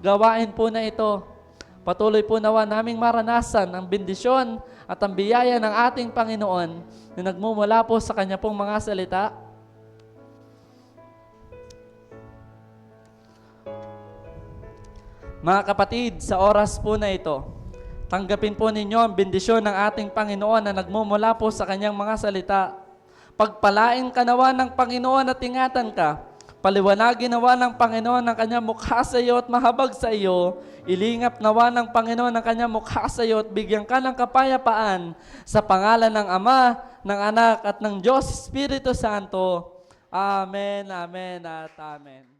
gawain po na ito, patuloy po nawa naming maranasan ang bendisyon at ang biyaya ng ating Panginoon na nagmumula po sa Kanya pong mga salita. Mga kapatid, sa oras po na ito, tanggapin po ninyo ang bendisyon ng ating Panginoon na nagmumula po sa Kanyang mga salita. Pagpalain ka nawa ng Panginoon at ingatan ka. Paliwanagin nawa ng Panginoon ang Kanyang mukha sa iyo at mahabag sa iyo. Ilingap nawa ng Panginoon ang Kanyang mukha sa iyo at bigyan ka ng kapayapaan sa pangalan ng Ama, ng Anak at ng Diyos Espiritu Santo. Amen, amen at amen.